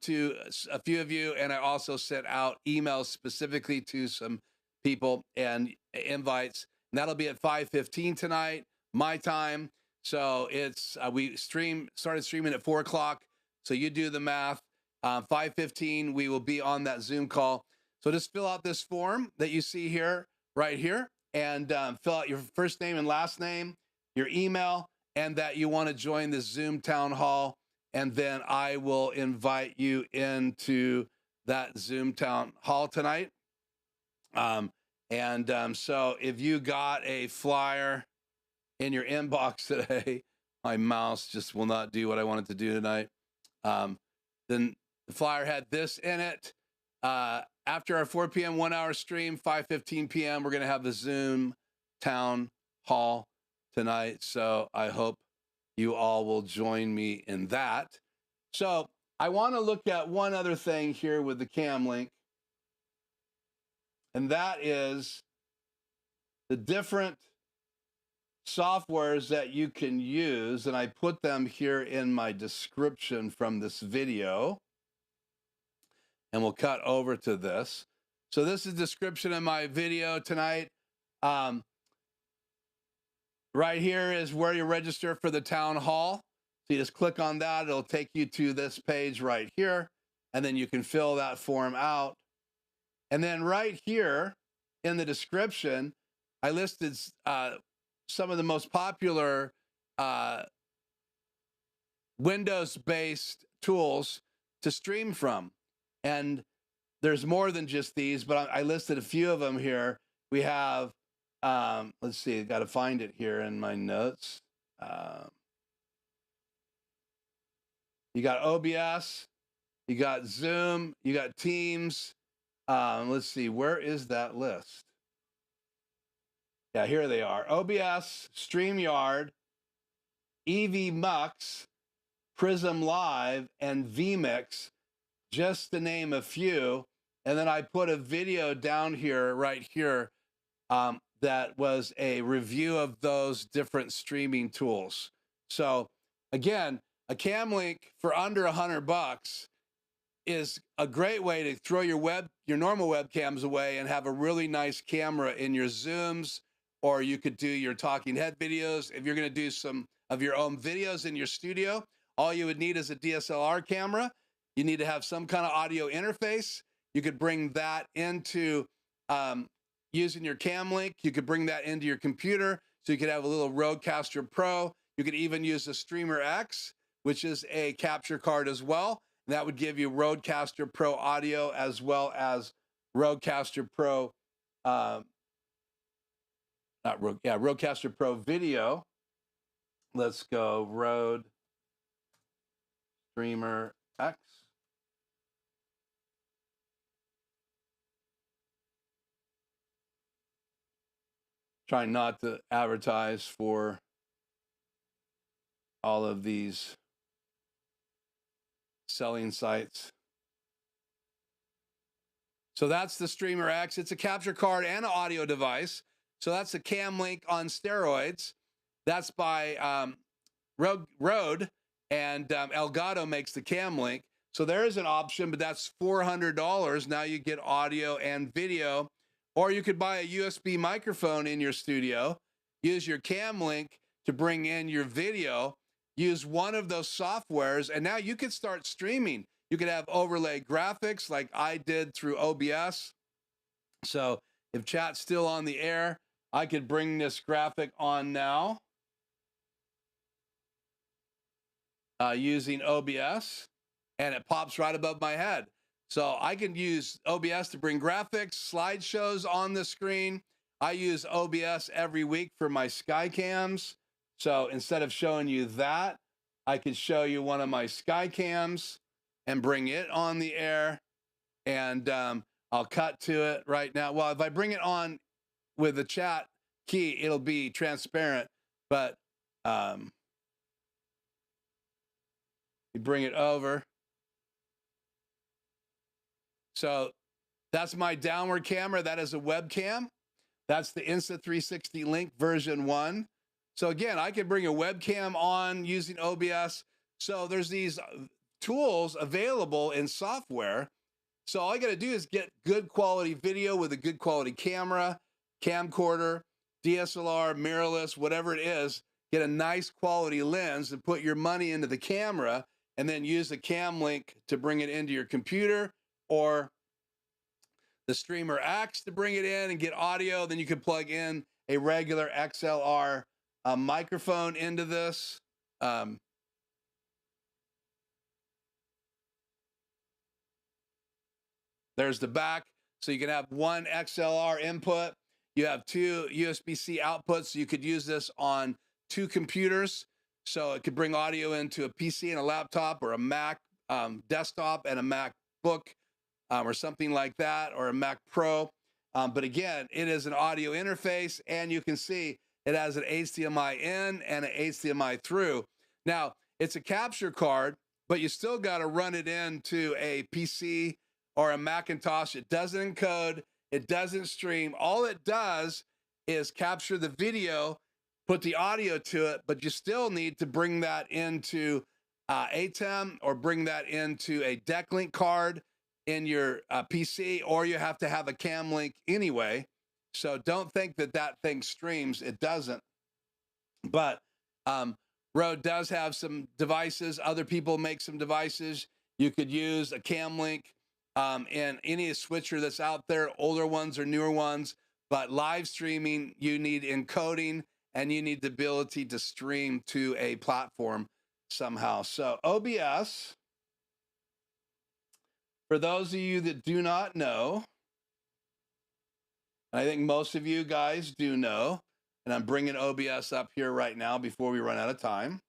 S1: to a few of you, and I also sent out emails specifically to some people and invites. And that'll be at 5:15 tonight, my time. So it's we started streaming at 4 o'clock. So you do the math. 5:15, we will be on that Zoom call. So just fill out this form that you see here, right here, and fill out your first name and last name, your email, and that you want to join the Zoom town hall, and then I will invite you into that Zoom town hall tonight. So if you got a flyer in your inbox today, my mouse just will not do what I want it to do tonight. Then the flyer had this in it. After our 4 p.m. 1 hour stream, 5:15 p.m., we're going to have the Zoom town hall tonight. So I hope you all will join me in that. So I want to look at one other thing here with the Cam Link, and that is the different softwares that you can use, and I put them here in my description from this video, and we'll cut over to this. So this is description in my video tonight. Right here is where you register for the town hall. So you just click on that, it'll take you to this page right here, and then you can fill that form out. And then right here in the description, I listed some of the most popular Windows-based tools to stream from. And there's more than just these, but I listed a few of them here. We have, let's see, got to find it here in my notes. You got OBS, you got Zoom, you got Teams. Let's see, where is that list? Yeah, here they are. OBS, StreamYard, EVMux, Prism Live, and vMix, just to name a few. And then I put a video down here, right here, that was a review of those different streaming tools. So again, a Cam Link for under $100 is a great way to throw your normal webcams away and have a really nice camera in your Zooms, or you could do your talking head videos. If you're going to do some of your own videos in your studio, all you would need is a DSLR camera. You need to have some kind of audio interface. You could bring that into using your Cam Link. You could bring that into your computer, so you could have a little Rodecaster Pro. You could even use a Streamer X, which is a capture card as well. And that would give you Rodecaster Pro audio as well as Rodecaster Pro, Rodecaster Pro video. Let's go Rode Streamer X. Trying not to advertise for all of these selling sites. So that's the Streamer X. It's a capture card and an audio device. So that's the Cam Link on steroids. That's by Rode, and Elgato makes the Cam Link. So there is an option, but that's $400. Now you get audio and video. Or you could buy a USB microphone in your studio, use your Cam Link to bring in your video, use one of those softwares, and now you could start streaming. You could have overlay graphics like I did through OBS. So if chat's still on the air, I could bring this graphic on now using OBS, and it pops right above my head. So I can use OBS to bring graphics, slideshows on the screen. I use OBS every week for my SkyCams. So instead of showing you that, I could show you one of my SkyCams and bring it on the air. And I'll cut to it right now. Well, if I bring it on with the chat key, it'll be transparent. But you bring it over. So that's my downward camera. That is a webcam. That's the Insta360 Link version 1. So again, I can bring a webcam on using OBS. So there's these tools available in software. So all I got to do is get good quality video with a good quality camera, camcorder, DSLR, mirrorless, whatever it is. Get a nice quality lens and put your money into the camera, and then use the Cam Link to bring it into your computer, or the Streamer X to bring it in and get audio. Then you can plug in a regular XLR a microphone into this. There's the back. So you can have one XLR input. You have two USB-C outputs. So you could use this on two computers. So it could bring audio into a PC and a laptop, or a Mac desktop and a MacBook, or something like that, or a Mac Pro. But again, it is an audio interface, and you can see it has an HDMI in and an HDMI through. Now, it's a capture card, but you still got to run it into a PC or a Macintosh. It doesn't encode, it doesn't stream. All it does is capture the video, put the audio to it, but you still need to bring that into ATEM, or bring that into a deck link card in your PC, or you have to have a cam link anyway. So don't think that that thing streams. It doesn't. But Rode does have some devices. Other people make some devices. You could use a cam link in any switcher that's out there, older ones or newer ones. But live streaming, you need encoding, and you need the ability to stream to a platform somehow. So OBS, for those of you that do not know, and I think most of you guys do know, and I'm bringing OBS up here right now before we run out of time.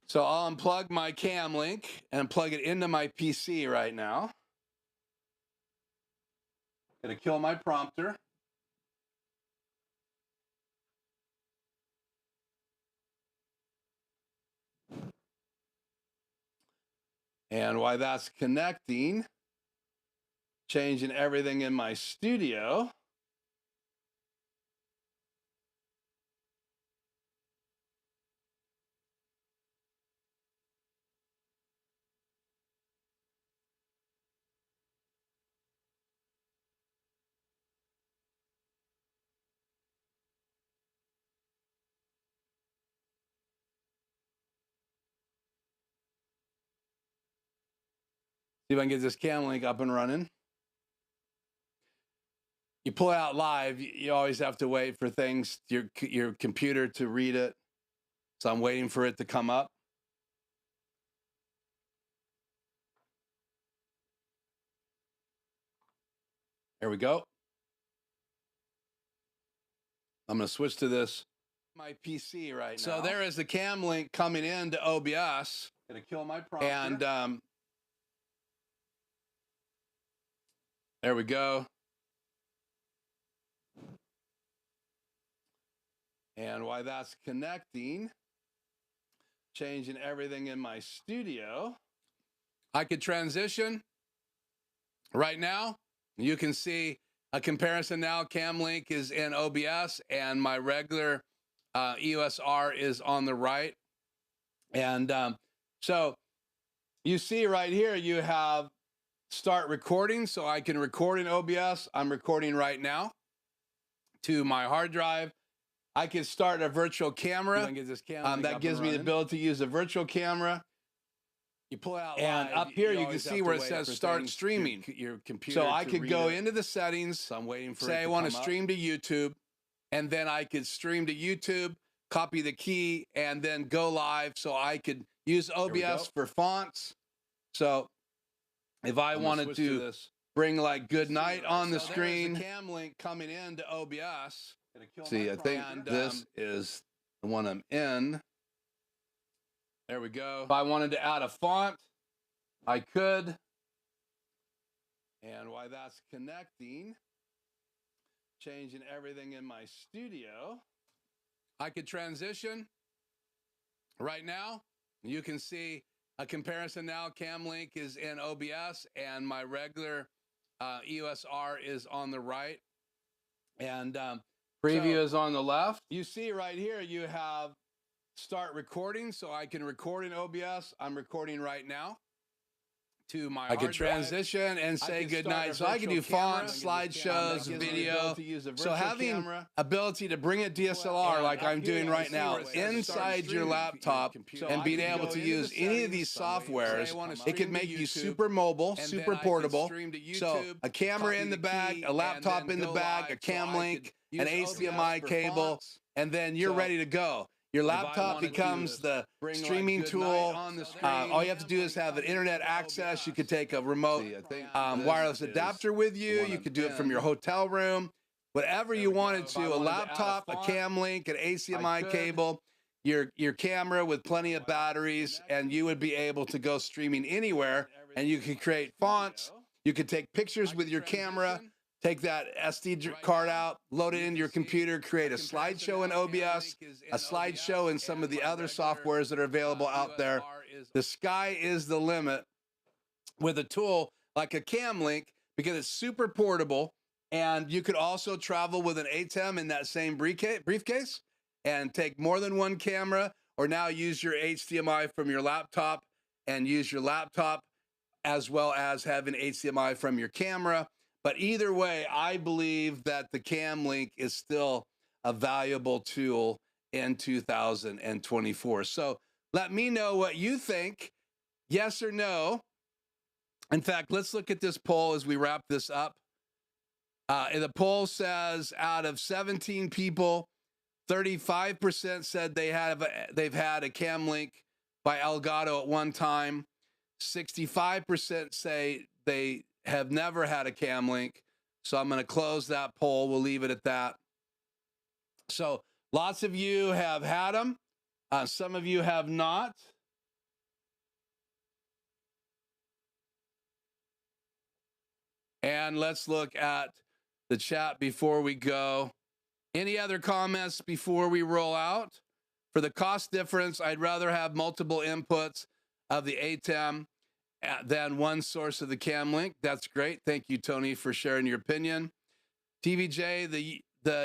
S1: So I'll unplug my cam link and plug it into my PC right now. Gonna kill my prompter. And while that's connecting, changing everything in my studio. See if I can get this cam link up and running. You pull it out live, you always have to wait for things, your computer to read it. So I'm waiting for it to come up. There we go. I'm going to switch to this, my PC right now. So there is the cam link coming into OBS. Gonna kill my prompter. And there we go. And while that's connecting, changing everything in my studio, I could transition right now. You can see a comparison now. Cam link is in OBS, and my regular EOS-R is on the right. And so you see right here, you have start recording. So I can record in OBS. I'm recording right now to my hard drive. I can start a virtual camera. That gives me the ability to use a virtual camera. You pull it out and live, up here you can see where it says start streaming. Your computer. So I could go into the settings. So I'm waiting for say I want to stream to YouTube, and then I could stream to YouTube, copy the key, and then go live. So I could use OBS for fonts. So if I wanted to bring like good night on the screen, the cam link coming into OBS. See, I think this is the one I'm in. There we go. If I wanted to add a font, I could. And while that's connecting, changing everything in my studio, I could transition right now. You can see a comparison now. Cam link is in OBS, and my regular EOS-R is on the right. And preview is on the left. You see right here, you have start recording. So I can record in OBS. I'm recording right now to my
S2: I could
S1: hard drive.
S2: transition and say goodnight. So I can do fonts, slideshows, video. So having ability to bring a DSLR like I'm doing right now inside your laptop and being able to use any of these softwares, it can make you super mobile, super portable. So a camera in the bag, a laptop in the bag, a cam link, an HDMI cable, and then you're ready to go. Your laptop becomes the streaming tool. All you have to do is have an internet access. You could take a remote wireless adapter with you. You could do it from your hotel room. Whatever you wanted to, a laptop, a cam link, an HDMI cable, your camera with plenty of batteries, and you would be able to go streaming anywhere. And you could create fonts. You could take pictures with your camera. Take that SD card out, load it into your computer, create a slideshow in OBS, a slideshow in some of the other softwares that are available out there. The sky is the limit with a tool like a cam link because it's super portable, and you could also travel with an ATEM in that same briefcase and take more than one camera, or now use your HDMI from your laptop and use your laptop as well as having HDMI from your camera. But either way, I believe that the cam link is still a valuable tool in 2024. So let me know what you think, yes or no. In fact, let's look at this poll as we wrap this up. The poll says out of 17 people, 35% said they've had a cam link by Elgato at one time. 65% say they have never had a cam link. So I'm going to close that poll. We'll leave it at that. So lots of you have had them. Some of you have not. And let's look at the chat before we go. Any other comments before we roll out? For the cost difference, I'd rather have multiple inputs of the ATEM than one source of the cam link. That's great. Thank you, Tony, for sharing your opinion. TVJ, the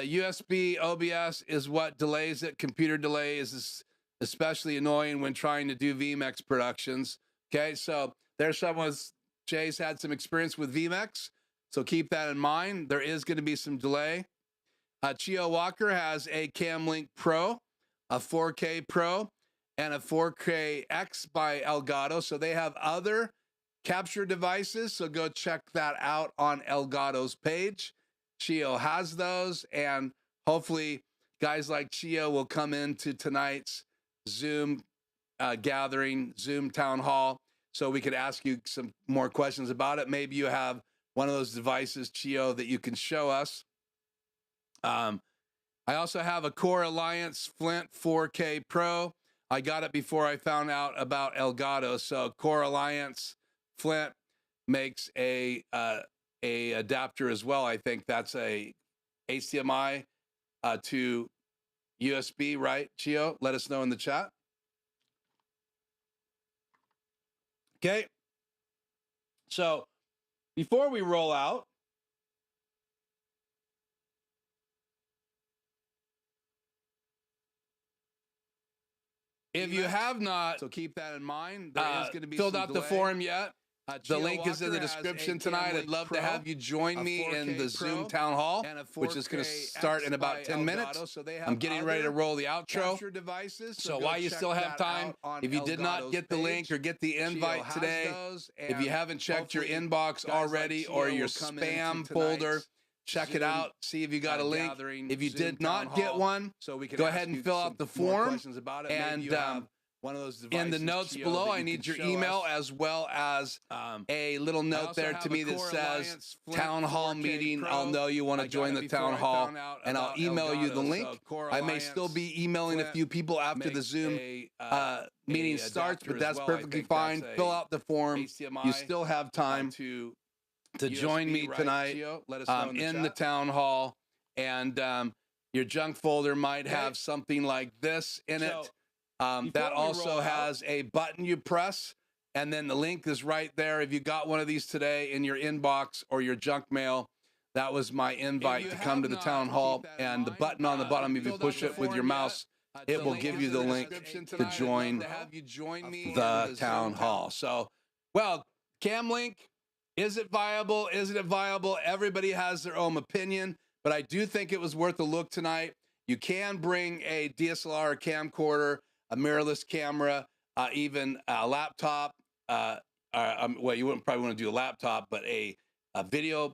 S2: USB OBS is what delays it. Computer delay is especially annoying when trying to do VMX productions. Okay, so there's Jay's had some experience with VMX, so keep that in mind. There is going to be some delay. Chio Walker has a Cam Link Pro, a 4K Pro, and a 4K X by Elgato. So they have other capture devices. So go check that out on Elgato's page. Chio has those, and hopefully guys like Chio will come into tonight's Zoom gathering, Zoom town hall, so we could ask you some more questions about it. Maybe you have one of those devices, Chio, that you can show us. I also have a Core Alliance Flint 4K Pro. I got it before I found out about Elgato. So Core Alliance Flint makes a adapter as well. I think that's a HDMI to USB, right, Chio? Let us know in the chat. Okay. So before we roll out, if you have not, so keep that in mind, there is going to be filled out the form yet. The link is in the description tonight. I'd love to have you join me in the Zoom town hall, which is going to start in about 10 minutes. I'm getting ready to roll the outro. So while you still have time, if you did not get the link or get the invite today, if you haven't checked your inbox already or your spam folder, check it out. See if you got a link. If you did not get one, go ahead and fill out the form. And one of those in the notes below, I need your email as well as a little note there to me that says town hall meeting. I'll know you want to join the town hall, and I'll email you the link. I may still be emailing a few people after the Zoom meeting starts, but that's perfectly fine. Fill out the form. You still have time to join me tonight in the town hall, and your junk folder might have something like this in it. That also has a button you press, and then the link is right there. If you got one of these today in your inbox or your junk mail, that was my invite to come to the town hall. And the button on the bottom, if you push it with your mouse, it will give you the link to join the town hall. So, well, Camlink, is it viable? Isn't it viable? Everybody has their own opinion, but I do think it was worth a look tonight. You can bring a DSLR, a camcorder, a mirrorless camera, even a laptop. Well, you wouldn't probably want to do a laptop, but a video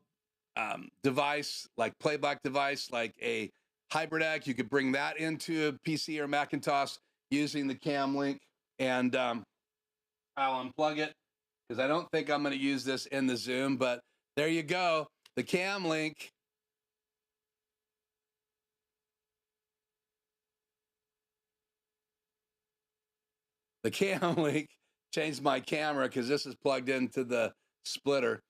S2: device, like playback device, like a HybridX. You could bring that into a PC or Macintosh using the Camlink, and I'll unplug it because I don't think I'm going to use this in the Zoom, but there you go. The Camlink. The Camlink changed my camera because this is plugged into the splitter.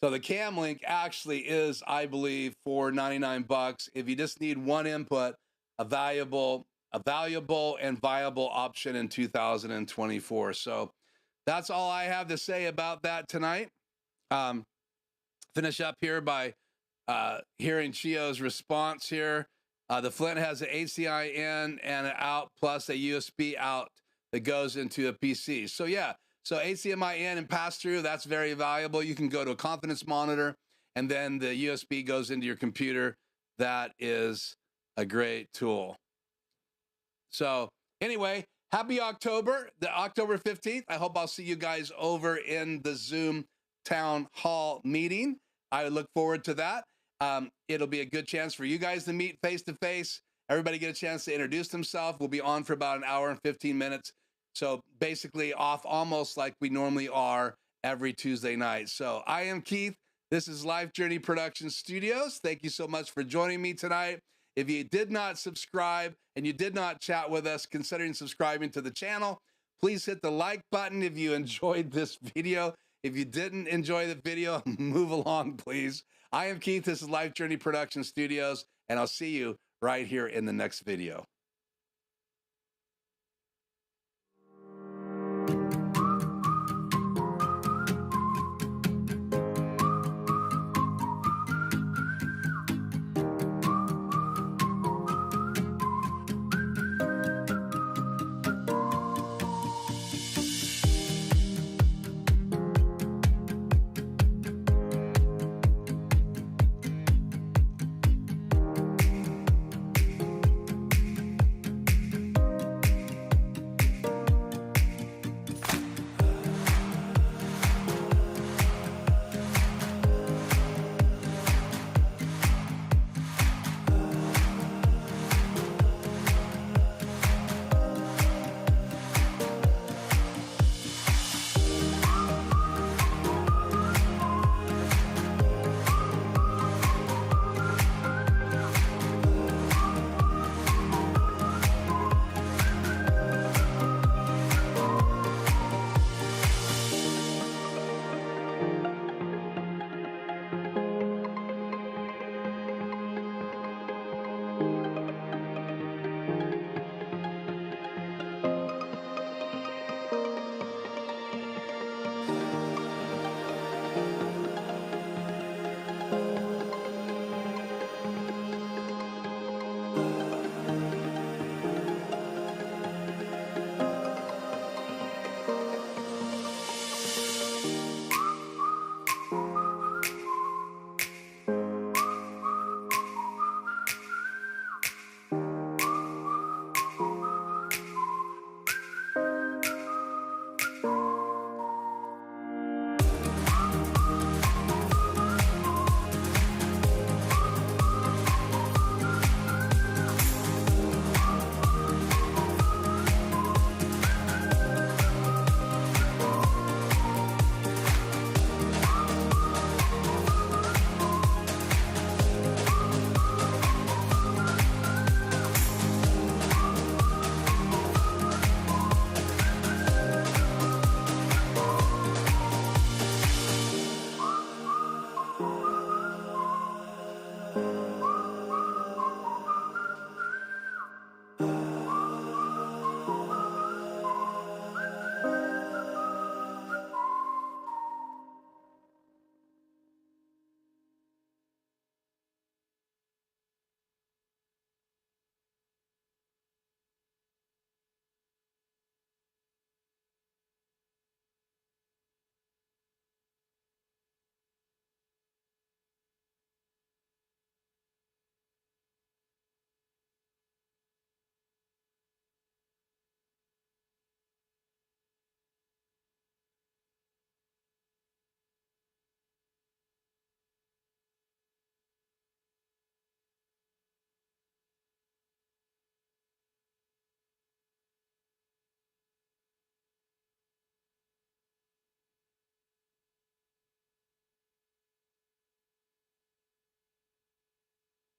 S2: So the Camlink actually is, I believe, $4.99. If you just need one input, a valuable and viable option in 2024. So that's all I have to say about that tonight. Finish up here by hearing Chio's response here. The Flint has an HDMI in and an out plus a USB out that goes into a PC. So yeah, so HDMI in and pass through, that's very valuable. You can go to a confidence monitor and then the USB goes into your computer. That is a great tool. So anyway, happy October, the October 15th. I hope I'll see you guys over in the Zoom town hall meeting. I look forward to that. It'll be a good chance for you guys to meet face to face. Everybody get a chance to introduce themselves. We'll be on for about an hour and 15 minutes. So basically off almost like we normally are every Tuesday night. So I am Keith. This is Life Journey Production Studios. Thank you so much for joining me tonight. If you did not subscribe and you did not chat with us, considering subscribing to the channel, please hit the like button if you enjoyed this video. If you didn't enjoy the video, move along, please. I am Keith. This is Life Journey Production Studios, and I'll see you right here in the next video.